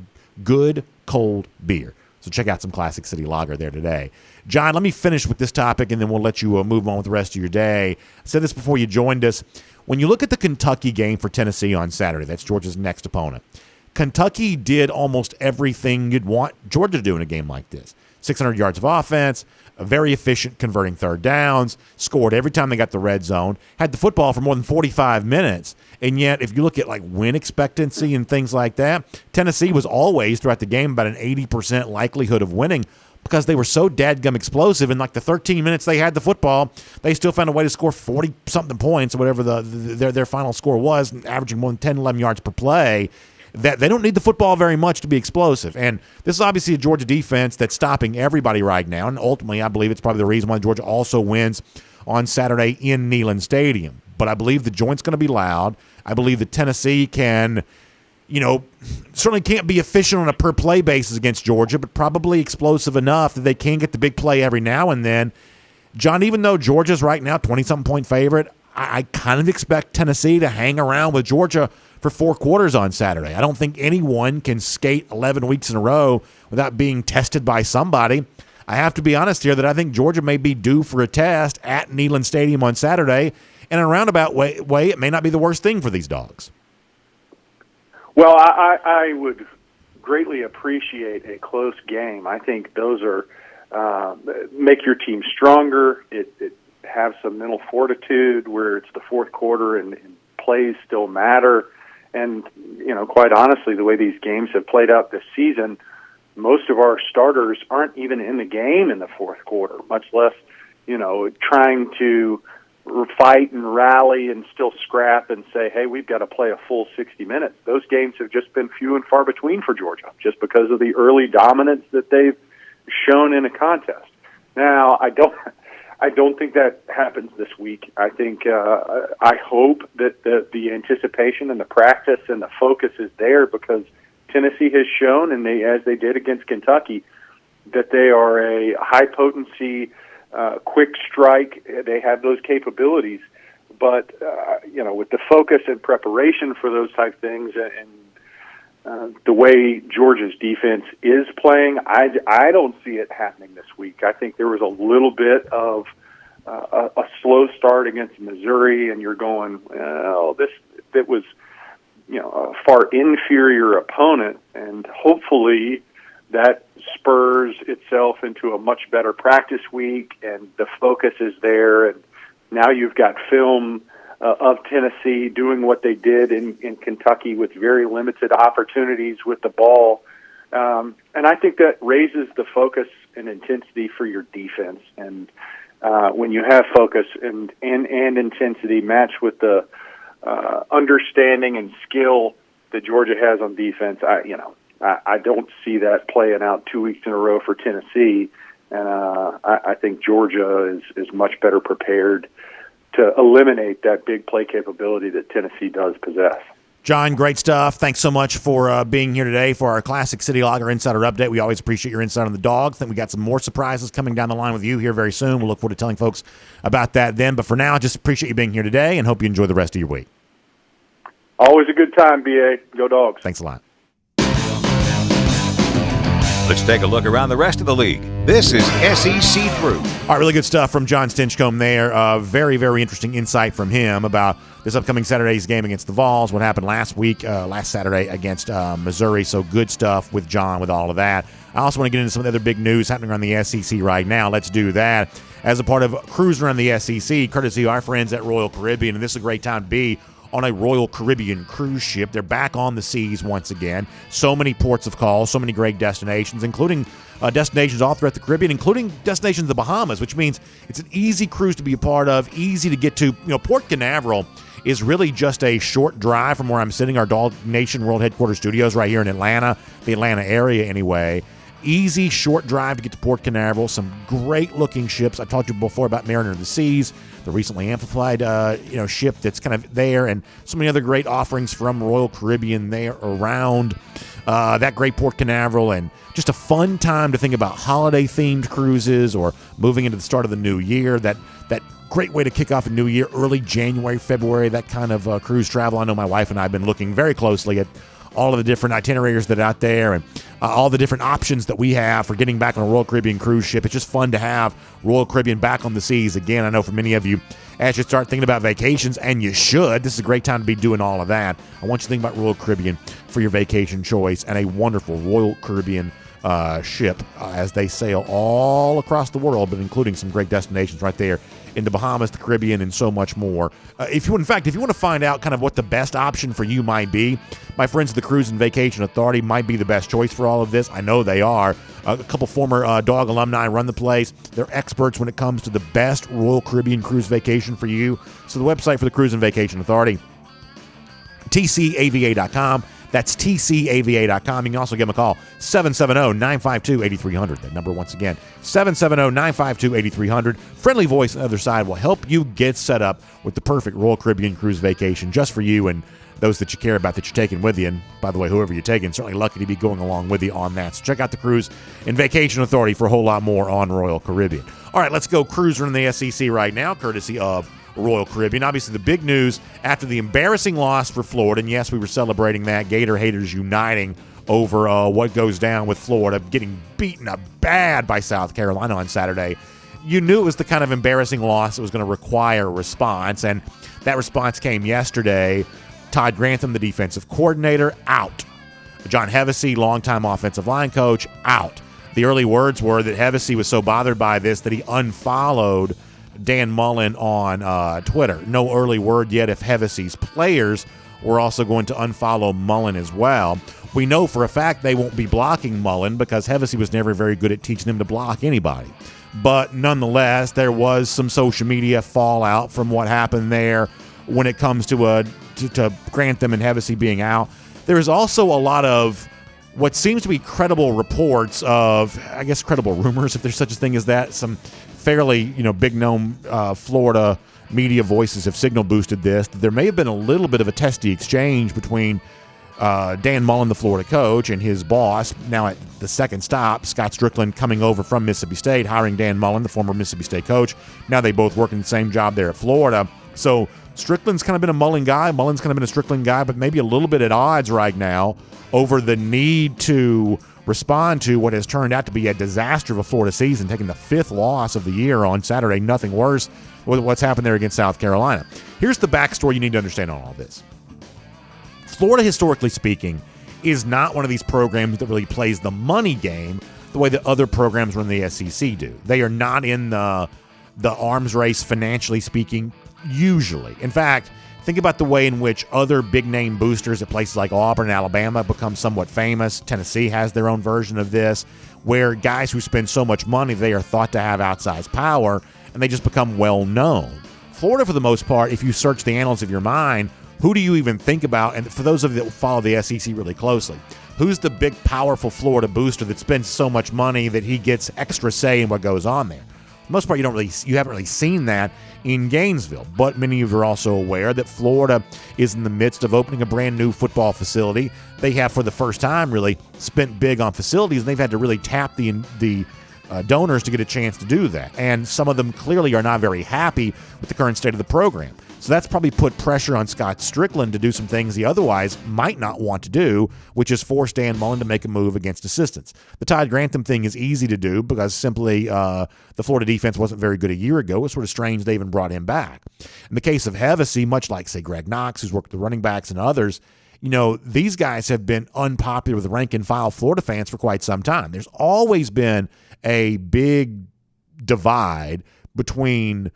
good, cold beer. So check out some Classic City Lager there today. John, let me finish with this topic, and then we'll let you move on with the rest of your day. I said this before you joined us. When you look at the Kentucky game for Tennessee on Saturday, that's Georgia's next opponent, Kentucky did almost everything you'd want Georgia to do in a game like this. 600 yards of offense, very efficient converting third downs, scored every time they got the red zone, had the football for more than 45 minutes. And yet, if you look at like win expectancy and things like that, Tennessee was always throughout the game about an 80% likelihood of winning because they were so dadgum explosive. In like the 13 minutes they had the football, they still found a way to score 40-something points or whatever their final score was, averaging more than 10, 11 yards per play. That they don't need the football very much to be explosive. And this is obviously a Georgia defense that's stopping everybody right now. And ultimately, I believe it's probably the reason why Georgia also wins on Saturday in Neyland Stadium. But I believe the joint's going to be loud. I believe that Tennessee can, certainly can't be efficient on a per-play basis against Georgia, but probably explosive enough that they can get the big play every now and then. John, even though Georgia's right now 20-something point favorite, I kind of expect Tennessee to hang around with Georgia for 4 quarters on Saturday. I don't think anyone can skate 11 weeks in a row without being tested by somebody. I have to be honest here that I think Georgia may be due for a test at Neyland Stadium on Saturday, and in a roundabout way, it may not be the worst thing for these Dogs. Well, I would greatly appreciate a close game. I think those are make your team stronger. It have some mental fortitude where it's the fourth quarter and plays still matter. And, quite honestly, the way these games have played out this season, most of our starters aren't even in the game in the fourth quarter, much less, trying to fight and rally and still scrap and say, hey, we've got to play a full 60 minutes. Those games have just been few and far between for Georgia, just because of the early dominance that they've shown in a contest. Now, I don't think that happens this week. I think I hope that the anticipation and the practice and the focus is there, because Tennessee has shown, and as they did against Kentucky, that they are a high potency, quick strike. They have those capabilities, but with the focus and preparation for those type things and the way Georgia's defense is playing, I don't see it happening this week. I think there was a little bit of a slow start against Missouri, and you're going, that was, a far inferior opponent, and hopefully that spurs itself into a much better practice week, and the focus is there, and now you've got film of Tennessee doing what they did in Kentucky with very limited opportunities with the ball. And I think that raises the focus and intensity for your defense. And when you have focus and intensity matched with the understanding and skill that Georgia has on defense, I don't see that playing out 2 weeks in a row for Tennessee. And I think Georgia is much better prepared to eliminate that big play capability that Tennessee does possess. John, great stuff. Thanks so much for being here today for our Classic City Logger Insider Update. We always appreciate your insight on the Dogs. I think we got some more surprises coming down the line with you here very soon. We'll look forward to telling folks about that then. But for now, just appreciate you being here today and hope you enjoy the rest of your week. Always a good time, B.A. Go Dogs. Thanks a lot. Let's take a look around the rest of the league. This is SEC Through. All right, really good stuff from John Stinchcomb there. Very, very interesting insight from him about this upcoming Saturday's game against the Vols, what happened last Saturday against Missouri. So good stuff with John with all of that. I also want to get into some of the other big news happening around the SEC right now. Let's do that. As a part of cruising around the SEC, courtesy of our friends at Royal Caribbean, and this is a great time to be on a Royal Caribbean cruise ship. They're back on the seas once again. So many ports of call, so many great destinations, including destinations all throughout the Caribbean, including destinations in the Bahamas, which means it's an easy cruise to be a part of, easy to get to. Port Canaveral is really just a short drive from where I'm sitting, our DawgNation World Headquarters studios right here in Atlanta, the Atlanta area anyway. Easy, short drive to get to Port Canaveral. Some great-looking ships. I've talked to you before about Mariner of the Seas, the recently amplified ship that's kind of there, and so many other great offerings from Royal Caribbean there around that great Port Canaveral, and just a fun time to think about holiday-themed cruises or moving into the start of the new year. That great way to kick off a new year, early January, February, that kind of cruise travel. I know my wife and I have been looking very closely at all of the different itineraries that are out there and all the different options that we have for getting back on a Royal Caribbean cruise ship. It's just fun to have Royal Caribbean back on the seas again. I know for many of you, as you start thinking about vacations, and you should, this is a great time to be doing all of that. I want you to think about Royal Caribbean for your vacation choice and a wonderful Royal Caribbean ship as they sail all across the world, but including some great destinations right there in the Bahamas, the Caribbean, and so much more. If you want to find out kind of what the best option for you might be, my friends at the Cruise and Vacation Authority might be the best choice for all of this. I know they are. A couple former Dawg alumni run the place. They're experts when it comes to the best Royal Caribbean cruise vacation for you. So the website for the Cruise and Vacation Authority, tcava.com. That's tcava.com. You can also give them a call, 770-952-8300. That number once again, 770-952-8300. Friendly voice on the other side will help you get set up with the perfect Royal Caribbean cruise vacation just for you and those that you care about that you're taking with you. And by the way, whoever you're taking, certainly lucky to be going along with you on that. So check out the Cruise and Vacation Authority for a whole lot more on Royal Caribbean. All right, let's go cruising in the SEC right now, courtesy of Royal Caribbean. Obviously, the big news after the embarrassing loss for Florida, and yes, we were celebrating that, Gator haters uniting over what goes down with Florida, getting beaten up bad by South Carolina on Saturday. You knew it was the kind of embarrassing loss that was going to require a response, and that response came yesterday. Todd Grantham, the defensive coordinator, out. John Hevesy, longtime offensive line coach, out. The early words were that Hevesy was so bothered by this that he unfollowed Dan Mullen on Twitter. No early word yet if Hevesy's players were also going to unfollow Mullen as well. We know for a fact they won't be blocking Mullen because Hevesy was never very good at teaching them to block anybody. But nonetheless, there was some social media fallout from what happened there when it comes to Grantham and Hevesy being out. There's also a lot of what seems to be credible reports of, I guess, credible rumors, if there's such a thing as that. Some fairly, big-known Florida media voices have signal boosted this. There may have been a little bit of a testy exchange between Dan Mullen, the Florida coach, and his boss, now at the second stop, Scott Strickland, coming over from Mississippi State, hiring Dan Mullen, the former Mississippi State coach. Now they both work in the same job there at Florida. So Strickland's kind of been a Mullen guy. Mullen's kind of been a Strickland guy, but maybe a little bit at odds right now over the need to respond to what has turned out to be a disaster of a Florida season, taking the 5th loss of the year on Saturday. Nothing worse with what's happened there against South Carolina. Here's the backstory you need to understand on all this. Florida, historically speaking, is not one of these programs that really plays the money game the way that other programs run the SEC do. They are not in the arms race, financially speaking, usually. In fact, think about the way in which other big-name boosters at places like Auburn and Alabama become somewhat famous. Tennessee has their own version of this, where guys who spend so much money, they are thought to have outsized power, and they just become well-known. Florida, for the most part, if you search the annals of your mind, who do you even think about? And for those of you that follow the SEC really closely, who's the big, powerful Florida booster that spends so much money that he gets extra say in what goes on there? For the most part, you haven't really seen that in Gainesville. But many of you are also aware that Florida is in the midst of opening a brand new football facility. They have, for the first time, really spent big on facilities, and they've had to really tap the donors to get a chance to do that. And some of them clearly are not very happy with the current state of the program. So that's probably put pressure on Scott Strickland to do some things he otherwise might not want to do, which is force Dan Mullen to make a move against assistants. The Todd Grantham thing is easy to do because simply the Florida defense wasn't very good a year ago. It was sort of strange they even brought him back. In the case of Hevesy, much like, say, Greg Knox, who's worked with the running backs and others, these guys have been unpopular with rank-and-file Florida fans for quite some time. There's always been a big divide between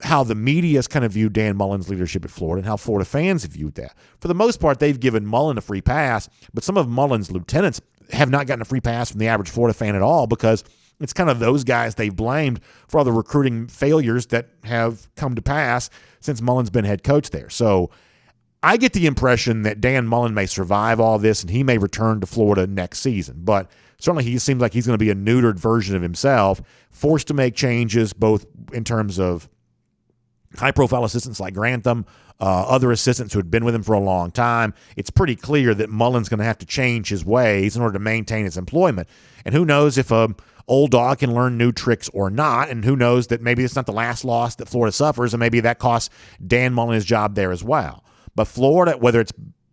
how the media has kind of viewed Dan Mullen's leadership at Florida and how Florida fans have viewed that. For the most part, they've given Mullen a free pass, but some of Mullen's lieutenants have not gotten a free pass from the average Florida fan at all because it's kind of those guys they've blamed for all the recruiting failures that have come to pass since Mullen's been head coach there. So I get the impression that Dan Mullen may survive all this and he may return to Florida next season, but certainly he seems like he's going to be a neutered version of himself, forced to make changes both in terms of high-profile assistants like Grantham, other assistants who had been with him for a long time. It's pretty clear that Mullen's going to have to change his ways in order to maintain his employment. And who knows if a old dog can learn new tricks or not, and who knows that maybe it's not the last loss that Florida suffers, and maybe that costs Dan Mullen his job there as well. But Florida, whether it's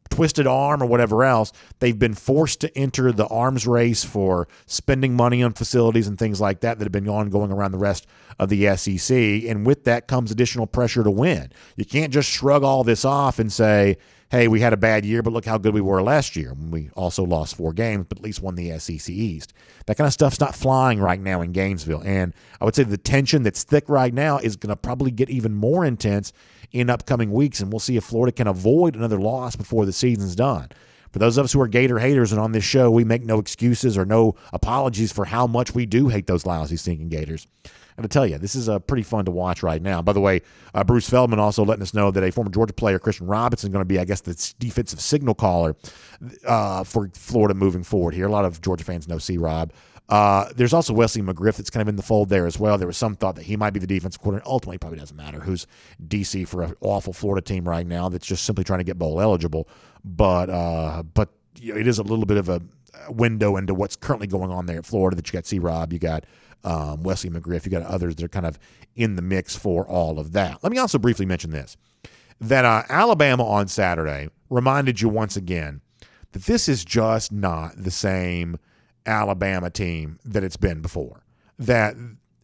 twisted arm or whatever else, they've been forced to enter the arms race for spending money on facilities and things like that have been ongoing around the rest of the SEC. And with that comes additional pressure to win. You can't just shrug all this off and say, hey, we had a bad year, but look how good we were last year. We also lost 4 games, but at least won the SEC East. That kind of stuff's not flying right now in Gainesville. And I would say the tension that's thick right now is going to probably get even more intense in upcoming weeks, and we'll see if Florida can avoid another loss before the season's done. For those of us who are Gator haters, and on this show we make no excuses or no apologies for how much we do hate those lousy stinking Gators, I got to tell you, this is pretty fun to watch right now. By the way, Bruce Feldman also letting us know that a former Georgia player, Christian Robinson, is going to be, I guess, the defensive signal caller for Florida moving forward here. A lot of Georgia fans know C-Rob. There's also Wesley McGriff that's kind of in the fold there as well. There was some thought that he might be the defensive coordinator. Ultimately, it probably doesn't matter who's DC for an awful Florida team right now that's just simply trying to get bowl eligible. But it is a little bit of a window into what's currently going on there at Florida. That you got C-Rob, you got Wesley McGriff, you got others that are kind of in the mix for all of that. Let me also briefly mention this, that Alabama on Saturday reminded you once again that this is just not the same Alabama team that it's been before. That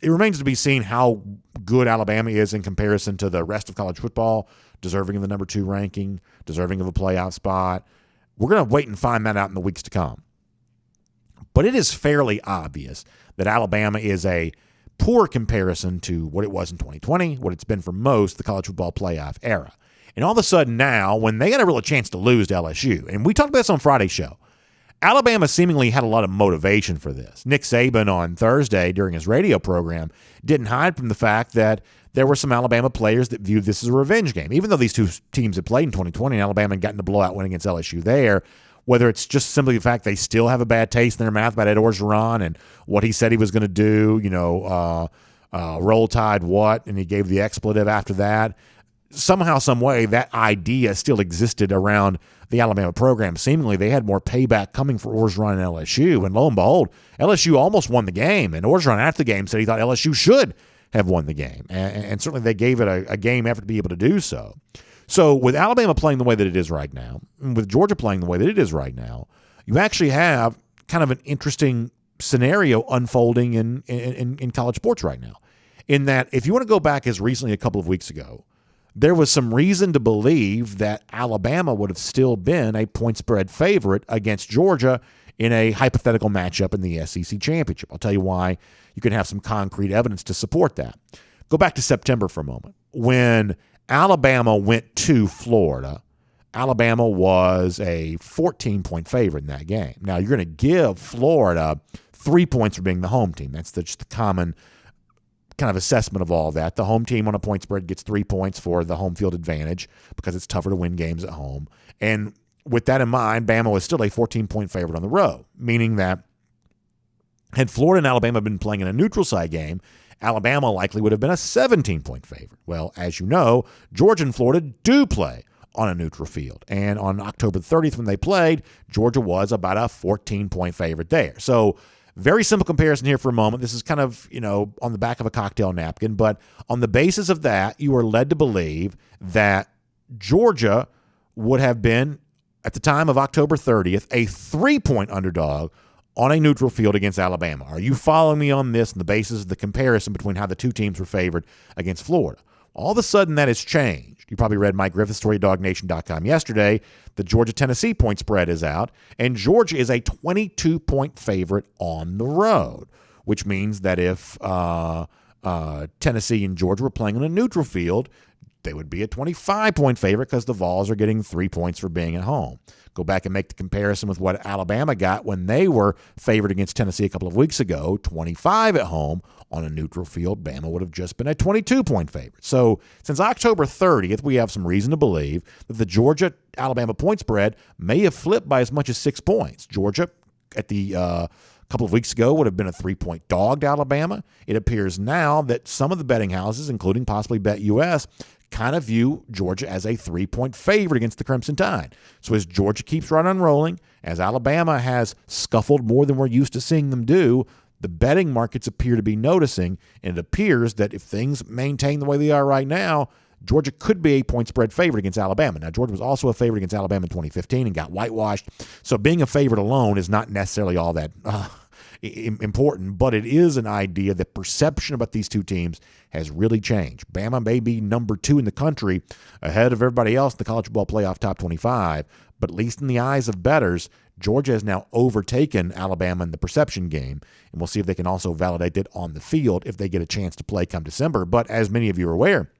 it remains to be seen how good Alabama is in comparison to the rest of college football, deserving of the number 2 ranking, deserving of a playoff spot. We're going to wait and find that out in the weeks to come. But it is fairly obvious that Alabama is a poor comparison to what it was in 2020, what it's been for most the college football playoff era. And all of a sudden now, when they got a real chance to lose to LSU, and we talked about this on Friday's show, Alabama seemingly had a lot of motivation for this. Nick Saban on Thursday during his radio program didn't hide from the fact that there were some Alabama players that viewed this as a revenge game. Even though these two teams had played in 2020 and Alabama had gotten a blowout win against LSU there, whether it's just simply the fact they still have a bad taste in their mouth about Ed Orgeron and what he said he was going to do, roll tide what, and he gave the expletive after that. Somehow, some way, that idea still existed around the Alabama program. Seemingly, they had more payback coming for Orgeron and LSU, and lo and behold, LSU almost won the game, and Orgeron after the game said he thought LSU should have won the game, and certainly they gave it a game effort to be able to do so. So with Alabama playing the way that it is right now, and with Georgia playing the way that it is right now, you actually have kind of an interesting scenario unfolding in college sports right now, in that if you want to go back as recently a couple of weeks ago, there was some reason to believe that Alabama would have still been a point spread favorite against Georgia in a hypothetical matchup in the SEC championship. I'll tell you why. You can have some concrete evidence to support that. Go back to September for a moment. When Alabama went to Florida, Alabama was a 14-point favorite in that game. Now, you're going to give Florida 3 points for being the home team. That's just the common kind of assessment of all that. The home team on a point spread gets 3 points for the home field advantage because it's tougher to win games at home. And with that in mind, Bama was still a 14-point favorite on the road, meaning that had Florida and Alabama been playing in a neutral site game, Alabama likely would have been a 17-point favorite. Well, as you know, Georgia and Florida do play on a neutral field. And on October 30th when they played, Georgia was about a 14-point favorite there. So very simple comparison here for a moment. This is kind of, on the back of a cocktail napkin. But on the basis of that, you are led to believe that Georgia would have been, at the time of October 30th, a 3-point underdog on a neutral field against Alabama. Are you following me on this on the basis of the comparison between how the two teams were favored against Florida? All of a sudden, that has changed. You probably read Mike Griffith's story at DawgNation.com yesterday. The Georgia-Tennessee point spread is out, and Georgia is a 22-point favorite on the road, which means that if Tennessee and Georgia were playing on a neutral field, they would be a 25-point favorite because the Vols are getting 3 points for being at home. Go back and make the comparison with what Alabama got when they were favored against Tennessee a couple of weeks ago, 25 at home. On a neutral field, Bama would have just been a 22-point favorite. So since October 30th, we have some reason to believe that the Georgia-Alabama point spread may have flipped by as much as 6 points. Georgia, at the couple of weeks ago, would have been a 3-point dog to Alabama. It appears now that some of the betting houses, including possibly BetUS, kind of view Georgia as a 3-point favorite against the Crimson Tide. So as Georgia keeps right on rolling, as Alabama has scuffled more than we're used to seeing them do, the betting markets appear to be noticing, and it appears that if things maintain the way they are right now, Georgia could be a point spread favorite against Alabama. Now, Georgia was also a favorite against Alabama in 2015 and got whitewashed. So being a favorite alone is not necessarily all that important, but it is an idea that perception about these two teams has really changed. Bama may be number 2 in the country ahead of everybody else in the college football playoff top 25, but at least in the eyes of bettors, Georgia has now overtaken Alabama in the perception game, and we'll see if they can also validate it on the field if they get a chance to play come December. But as many of you are aware,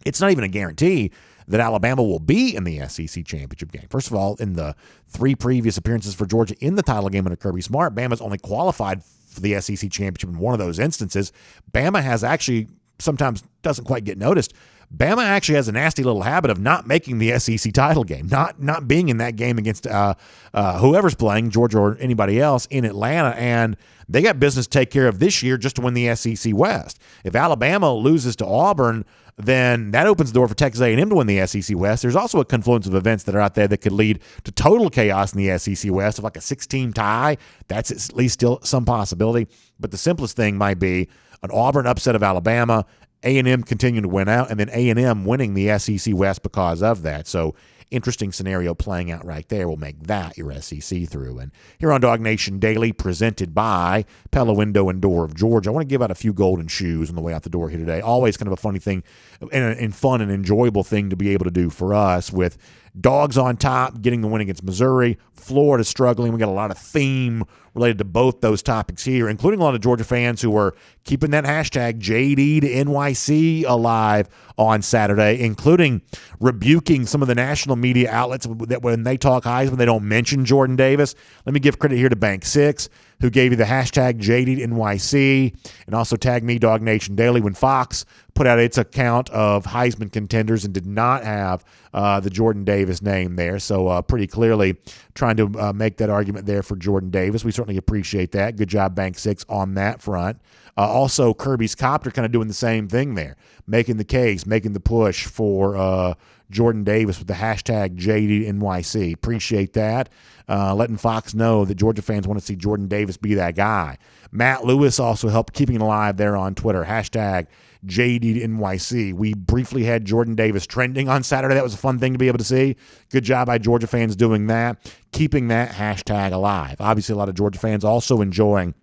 it's not even a guarantee that Alabama will be in the SEC championship game. First of all, in the 3 previous appearances for Georgia in the title game under Kirby Smart, Bama's only qualified for the SEC championship in one of those instances. Bama has actually sometimes doesn't quite get noticed. Bama actually has a nasty little habit of not making the SEC title game, not being in that game against whoever's playing, Georgia or anybody else, in Atlanta, and they got business to take care of this year just to win the SEC West. If Alabama loses to Auburn, then that opens the door for Texas A&M to win the SEC West. There's also a confluence of events that are out there that could lead to total chaos in the SEC West, of like a 6-team tie. That's at least still some possibility. But the simplest thing might be an Auburn upset of Alabama, A&M continuing to win out, and then A&M winning the SEC West because of that. So interesting scenario playing out right there will make that your SEC through. And here on DawgNation Daily, presented by Pella Window and Door of Georgia, I want to give out a few golden shoes on the way out the door here today. Always kind of a funny thing and fun and enjoyable thing to be able to do for us with Dogs on top, getting the win against Missouri. Florida struggling. We got a lot of theme related to both those topics here, including a lot of Georgia fans who were keeping that hashtag JD to NYC alive on Saturday, including rebuking some of the national media outlets that when they talk Heisman, they don't mention Jordan Davis. Let me give credit here to Bank 6, who gave you the hashtag JD to NYC, and also tagged me, DawgNation Daily, when Fox put out its account of Heisman contenders and did not have the Jordan Davis name there. So pretty clearly trying to make that argument there for Jordan Davis. We certainly appreciate that. Good job, Bank 6, on that front. Also, Kirby's Copter kind of doing the same thing there, making the case, making the push for Jordan Davis with the hashtag JDNYC. Appreciate that. Letting Fox know that Georgia fans want to see Jordan Davis be that guy. Matt Lewis also helped keeping it alive there on Twitter, hashtag JDNYC. We briefly had Jordan Davis trending on Saturday. That was a fun thing to be able to see. Good job by Georgia fans doing that, keeping that hashtag alive. Obviously, a lot of Georgia fans also enjoying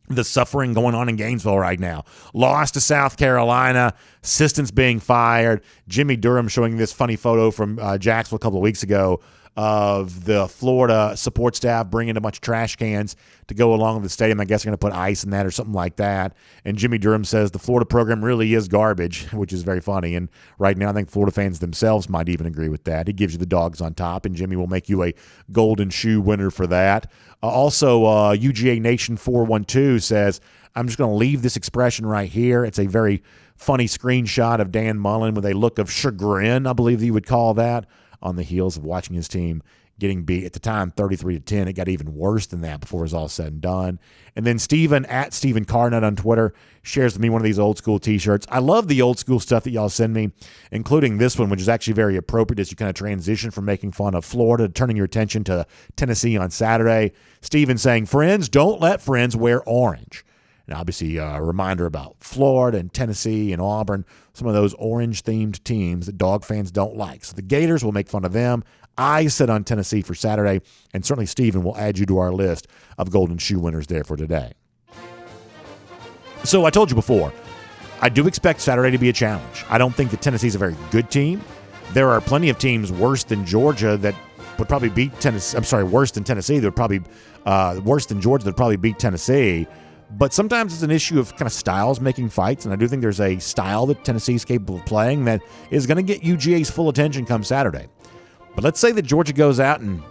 the suffering going on in Gainesville right now. Lost to South Carolina, assistants being fired. Jimmy Durham showing this funny photo from Jacksonville a couple of weeks ago of the Florida support staff bringing a bunch of trash cans to go along with the stadium. I guess they're going to put ice in that or something like that. And Jimmy Durham says the Florida program really is garbage, which is very funny. And right now I think Florida fans themselves might even agree with that. He gives you the dogs on top, and Jimmy will make you a golden shoe winner for that. Also, UGA Nation 412 says, I'm just going to leave this expression right here. It's a very funny screenshot of Dan Mullen with a look of chagrin, I believe you would call that, on the heels of watching his team getting beat at the time 33-10. It got even worse than that before it was all said and done. And then Steven at Steven Carnut on Twitter shares with me one of these old school t-shirts. I love the old school stuff that y'all send me, including this one, which is actually very appropriate as you kind of transition from making fun of Florida to turning your attention to Tennessee on Saturday. Steven saying, friends, don't let friends wear orange. And obviously a reminder about Florida and Tennessee and Auburn, some of those orange-themed teams that dog fans don't like. So the Gators will make fun of them. I sit on Tennessee for Saturday, and certainly Steven will add you to our list of golden shoe winners there for today. So I told you before, I do expect Saturday to be a challenge. I don't think that Tennessee's a very good team. There are plenty of teams worse than Georgia that would probably beat Tennessee. I'm sorry, worse than Tennessee. That would probably worse than Georgia that would probably beat Tennessee. But sometimes it's an issue of kind of styles making fights, and I do think there's a style that Tennessee's capable of playing that is going to get UGA's full attention come Saturday. But let's say that Georgia goes out and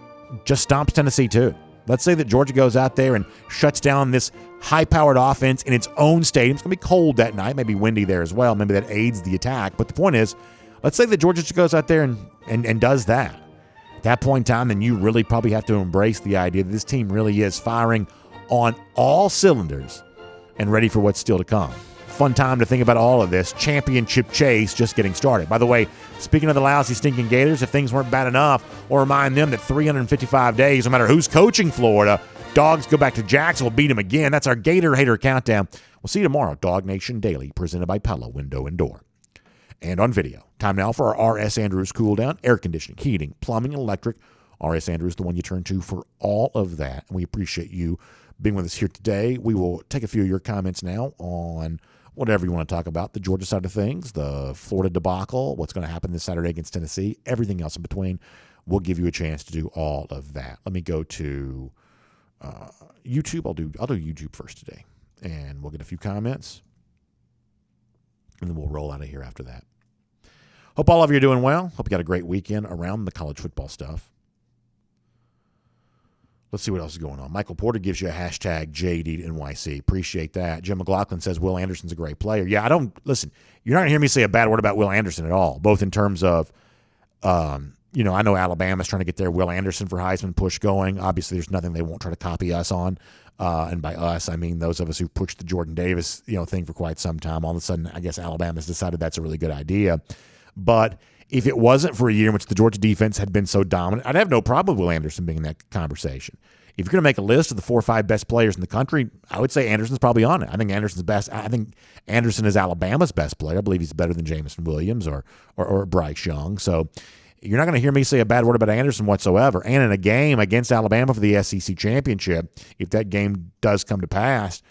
just stomps Tennessee too. Let's say that Georgia goes out there and shuts down this high-powered offense in its own stadium. It's going to be cold that night, maybe windy there as well. Maybe that aids the attack. But the point is, let's say that Georgia just goes out there and does that. At that point in time, then you really probably have to embrace the idea that this team really is firing on all cylinders and ready for what's still to come. Fun time to think about all of this. Championship chase just getting started. By the way, speaking of the lousy, stinking Gators, if things weren't bad enough, we'll remind them that 355 days, no matter who's coaching Florida, Dogs go back to Jacksonville, beat them again. That's our Gator Hater Countdown. We'll see you tomorrow. DawgNation Daily, presented by Pella Window and Door. And on video. Time now for our R.S. Andrews cool down. Air conditioning, heating, plumbing, and electric. R.S. Andrews, the one you turn to for all of that. And we appreciate you being with us here today. We will take a few of your comments now on whatever you want to talk about, the Georgia side of things, the Florida debacle, what's going to happen this Saturday against Tennessee, everything else in between. We'll give you a chance to do all of that. Let me go to YouTube. I'll do YouTube first today, and we'll get a few comments, and then we'll roll out of here after that. Hope all of you are doing well. Hope you got a great weekend around the college football stuff. Let's see what else is going on. Michael Porter gives you a hashtag JD to NYC. Appreciate that. Jim McLaughlin says Will Anderson's a great player. Yeah, listen, you're not going to hear me say a bad word about Will Anderson at all, both in terms of, I know Alabama's trying to get their Will Anderson for Heisman push going. Obviously, there's nothing they won't try to copy us on. And by us, I mean those of us who pushed the Jordan Davis, thing for quite some time. All of a sudden, I guess Alabama's decided that's a really good idea. But if it wasn't for a year in which the Georgia defense had been so dominant, I'd have no problem with Will Anderson being in that conversation. If you're going to make a list of the 4 or 5 best players in the country, I would say Anderson's probably on it. I think Anderson's best. I think Anderson is Alabama's best player. I believe he's better than Jameson Williams or Bryce Young. So you're not going to hear me say a bad word about Anderson whatsoever. And in a game against Alabama for the SEC championship, if that game does come to pass,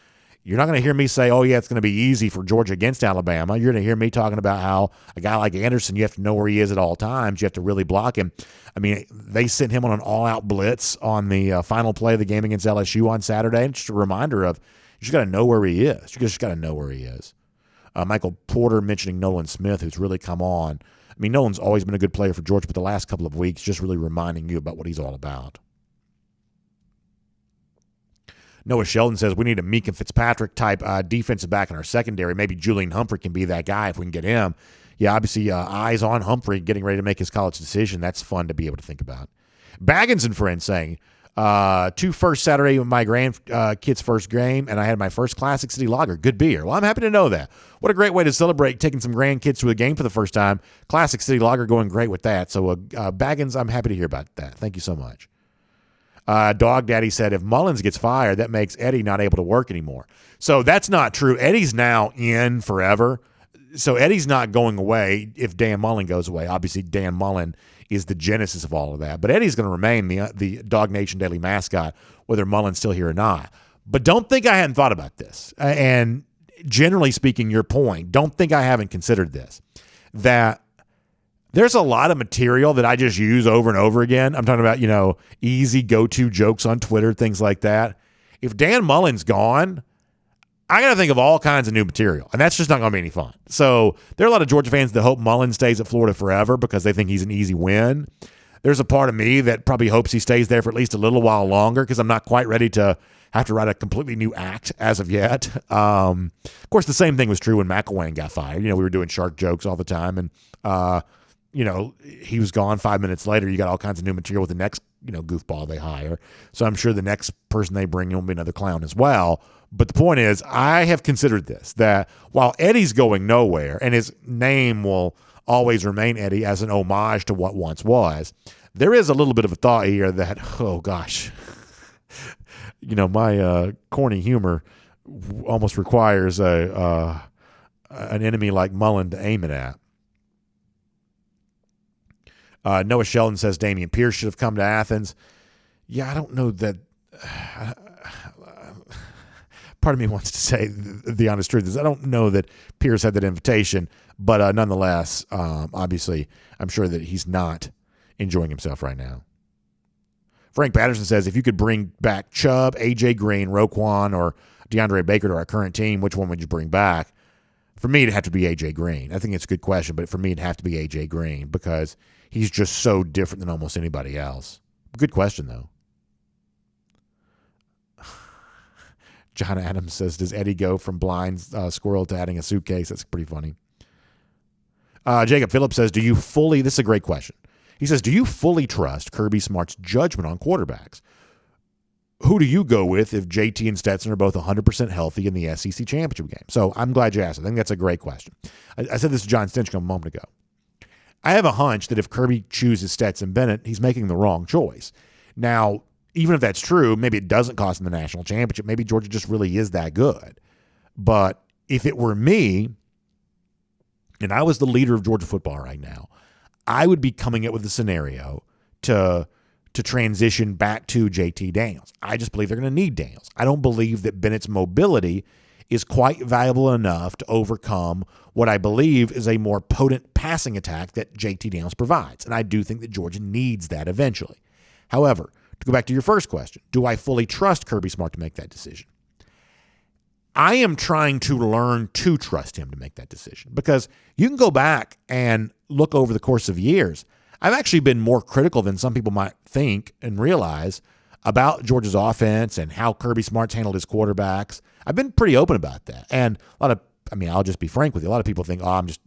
you're not going to hear me say, oh, yeah, it's going to be easy for Georgia against Alabama. You're going to hear me talking about how a guy like Anderson, you have to know where he is at all times. You have to really block him. I mean, they sent him on an all-out blitz on the final play of the game against LSU on Saturday. And just a reminder of you just got to know where he is. You just got to know where he is. Michael Porter mentioning Nolan Smith, who's really come on. I mean, Nolan's always been a good player for Georgia, but the last couple of weeks just really reminding you about what he's all about. Noah Sheldon says we need a Meek and Fitzpatrick type defensive back in our secondary. Maybe Julian Humphrey can be that guy if we can get him. Yeah, obviously eyes on Humphrey getting ready to make his college decision. That's fun to be able to think about. Baggins and friends saying, 2 first Saturday with my grandkids' first game, and I had my first Classic City Lager. Good beer. Well, I'm happy to know that. What a great way to celebrate taking some grandkids to a game for the first time. Classic City Lager going great with that. So Baggins, I'm happy to hear about that. Thank you so much. Dog Daddy said, if Mullins gets fired, that makes Eddie not able to work anymore. So that's not true. Eddie's now in forever. So Eddie's not going away if Dan Mullen goes away. Obviously, Dan Mullen is the genesis of all of that. But Eddie's going to remain the DawgNation Daily mascot, whether Mullen's still here or not. But don't think I hadn't thought about this. And generally speaking, your point, don't think I haven't considered this, that there's a lot of material that I just use over and over again. I'm talking about, easy go-to jokes on Twitter, things like that. If Dan Mullen's gone, I got to think of all kinds of new material, and that's just not going to be any fun. So there are a lot of Georgia fans that hope Mullen stays at Florida forever because they think he's an easy win. There's a part of me that probably hopes he stays there for at least a little while longer because I'm not quite ready to have to write a completely new act as of yet. Of course, the same thing was true when McElwain got fired. We were doing shark jokes all the time, and he was gone 5 minutes later. You got all kinds of new material with the next, goofball they hire. So I'm sure the next person they bring in will be another clown as well. But the point is, I have considered this, that while Eddie's going nowhere and his name will always remain Eddie as an homage to what once was, there is a little bit of a thought here that, oh gosh, my corny humor almost requires an enemy like Mullen to aim it at. Noah Sheldon says Damian Pierce should have come to Athens. Yeah, I don't know that. Part of me wants to say the honest truth is I don't know that Pierce had that invitation, but nonetheless, obviously, I'm sure that he's not enjoying himself right now. Frank Patterson says, if you could bring back Chubb, A.J. Green, Roquan, or DeAndre Baker to our current team, which one would you bring back? For me, it'd have to be A.J. Green. I think it's a good question, but for me, it'd have to be A.J. Green because he's just so different than almost anybody else. Good question, though. John Adams says, does Eddie go from blind squirrel to adding a suitcase? That's pretty funny. Jacob Phillips says, this is a great question. He says, do you fully trust Kirby Smart's judgment on quarterbacks? Who do you go with if JT and Stetson are both 100% healthy in the SEC championship game? So I'm glad you asked. I think that's a great question. I said this to John Stinchcomb a moment ago. I have a hunch that if Kirby chooses Stetson Bennett, he's making the wrong choice. Now, even if that's true, maybe it doesn't cost him the national championship. Maybe Georgia just really is that good. But if it were me, and I was the leader of Georgia football right now, I would be coming up with a scenario to transition back to JT Daniels. I just believe they're going to need Daniels. I don't believe that Bennett's mobility is quite valuable enough to overcome what I believe is a more potent passing attack that JT Daniels provides. And I do think that Georgia needs that eventually. However, to go back to your first question, do I fully trust Kirby Smart to make that decision? I am trying to learn to trust him to make that decision because you can go back and look over the course of years. I've actually been more critical than some people might think and realize about Georgia's offense and how Kirby Smart's handled his quarterbacks. I've been pretty open about that. And I'll just be frank with you. A lot of people think, I'm just,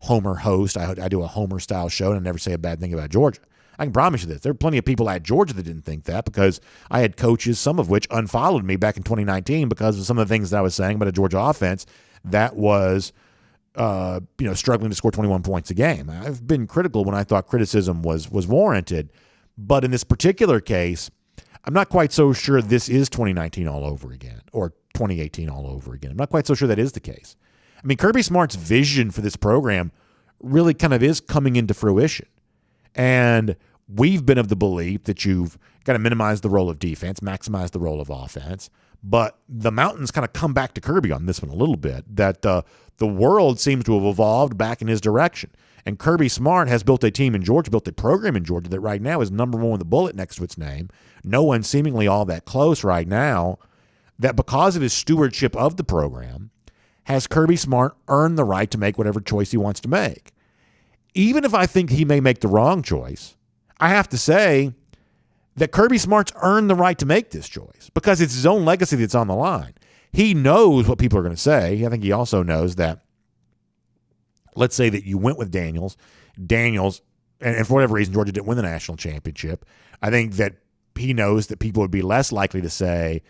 Homer host. I do a Homer style show and I never say a bad thing about Georgia. I can promise you this. There are plenty of people at Georgia that didn't think that because I had coaches, some of which unfollowed me back in 2019 because of some of the things that I was saying about a Georgia offense that was, struggling to score 21 points a game. I've been critical when I thought criticism was warranted. But in this particular case, I'm not quite so sure this is 2019 all over again or 2018 all over again. I'm not quite so sure that is the case. I mean, Kirby Smart's vision for this program really kind of is coming into fruition. And we've been of the belief that you've got to minimize the role of defense, maximize the role of offense. But the mountains kind of come back to Kirby on this one a little bit, that the world seems to have evolved back in his direction. And Kirby Smart has built a team in Georgia, built a program in Georgia that right now is number one with a bullet next to its name. No one seemingly all that close right now, that because of his stewardship of the program, has Kirby Smart earned the right to make whatever choice he wants to make. Even if I think he may make the wrong choice, I have to say that Kirby Smart's earned the right to make this choice because it's his own legacy that's on the line. He knows what people are going to say. I think he also knows that, let's say that you went with Daniels, and for whatever reason, Georgia didn't win the national championship. I think that he knows that people would be less likely to say,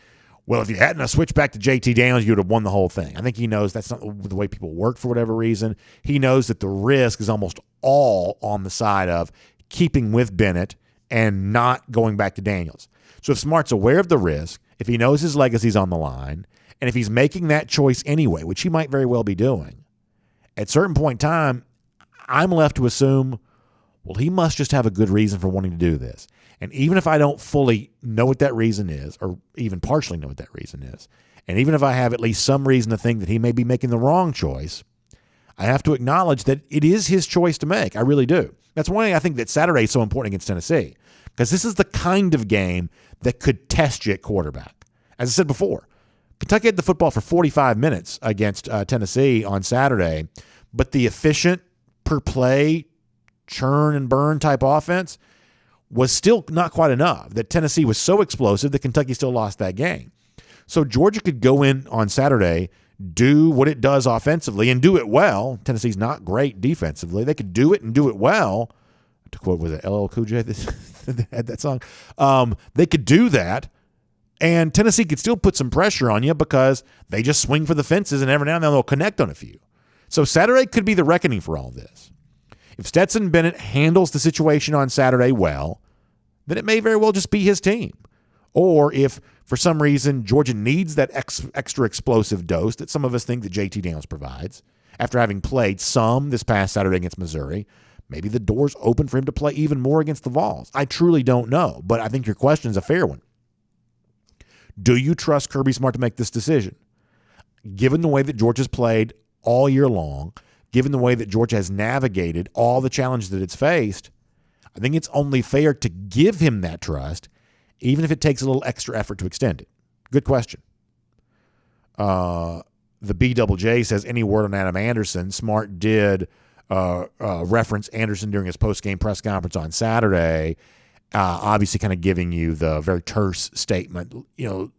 well, if you hadn't switched back to JT Daniels, you would have won the whole thing. I think he knows that's not the way people work for whatever reason. He knows that the risk is almost all on the side of keeping with Bennett and not going back to Daniels. So if Smart's aware of the risk, if he knows his legacy's on the line, and if he's making that choice anyway, which he might very well be doing, at a certain point in time, I'm left to assume, Well, he must just have a good reason for wanting to do this. And even if I don't fully know what that reason is, or even partially know what that reason is, and even if I have at least some reason to think that he may be making the wrong choice, I have to acknowledge that it is his choice to make. I really do. That's why I think that Saturday is so important against Tennessee, because this is the kind of game that could test you at quarterback. As I said before, Kentucky had the football for 45 minutes against Tennessee on Saturday, but the efficient per play churn and burn type offense was still not quite enough. That Tennessee was so explosive that Kentucky still lost that game. So Georgia could go in on Saturday, do what it does offensively and do it well. Tennessee's not great defensively. They could do it and do it well. To quote, was it LL Cool J that had that song? They could do that, and Tennessee could still put some pressure on you because they just swing for the fences, and every now and then they'll connect on a few. So Saturday could be the reckoning for all this. If Stetson Bennett handles the situation on Saturday well, then it may very well just be his team. Or if, for some reason, Georgia needs that extra explosive dose that some of us think that JT Daniels provides, after having played some this past Saturday against Missouri, maybe the door's open for him to play even more against the Vols. I truly don't know, but I think your question is a fair one. Do you trust Kirby Smart to make this decision? Given the way that Georgia's played all year long, given the way that Georgia has navigated all the challenges that it's faced, I think it's only fair to give him that trust, even if it takes a little extra effort to extend it. Good question. The BJJ says, any word on Adam Anderson? Smart did reference Anderson during his post-game press conference on Saturday, obviously kind of giving you the very terse statement. You know,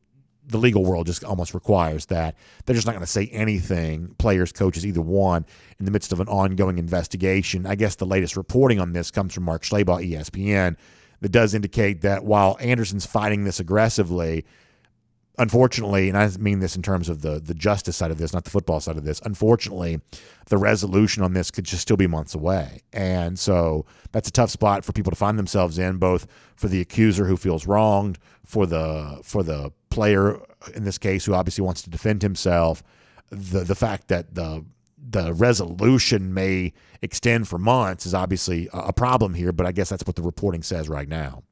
the legal world just almost requires that. They're just not going to say anything, players, coaches, either one, in the midst of an ongoing investigation. I guess the latest reporting on this comes from Mark Schlabach, ESPN, that does indicate that while Anderson's fighting this aggressively, unfortunately, and I mean this in terms of the justice side of this, not the football side of this, unfortunately, the resolution on this could just still be months away. And so that's a tough spot for people to find themselves in, both for the accuser who feels wronged, for the player in this case who obviously wants to defend himself. The fact that the resolution may extend for months is obviously a problem here, but I guess that's what the reporting says right now.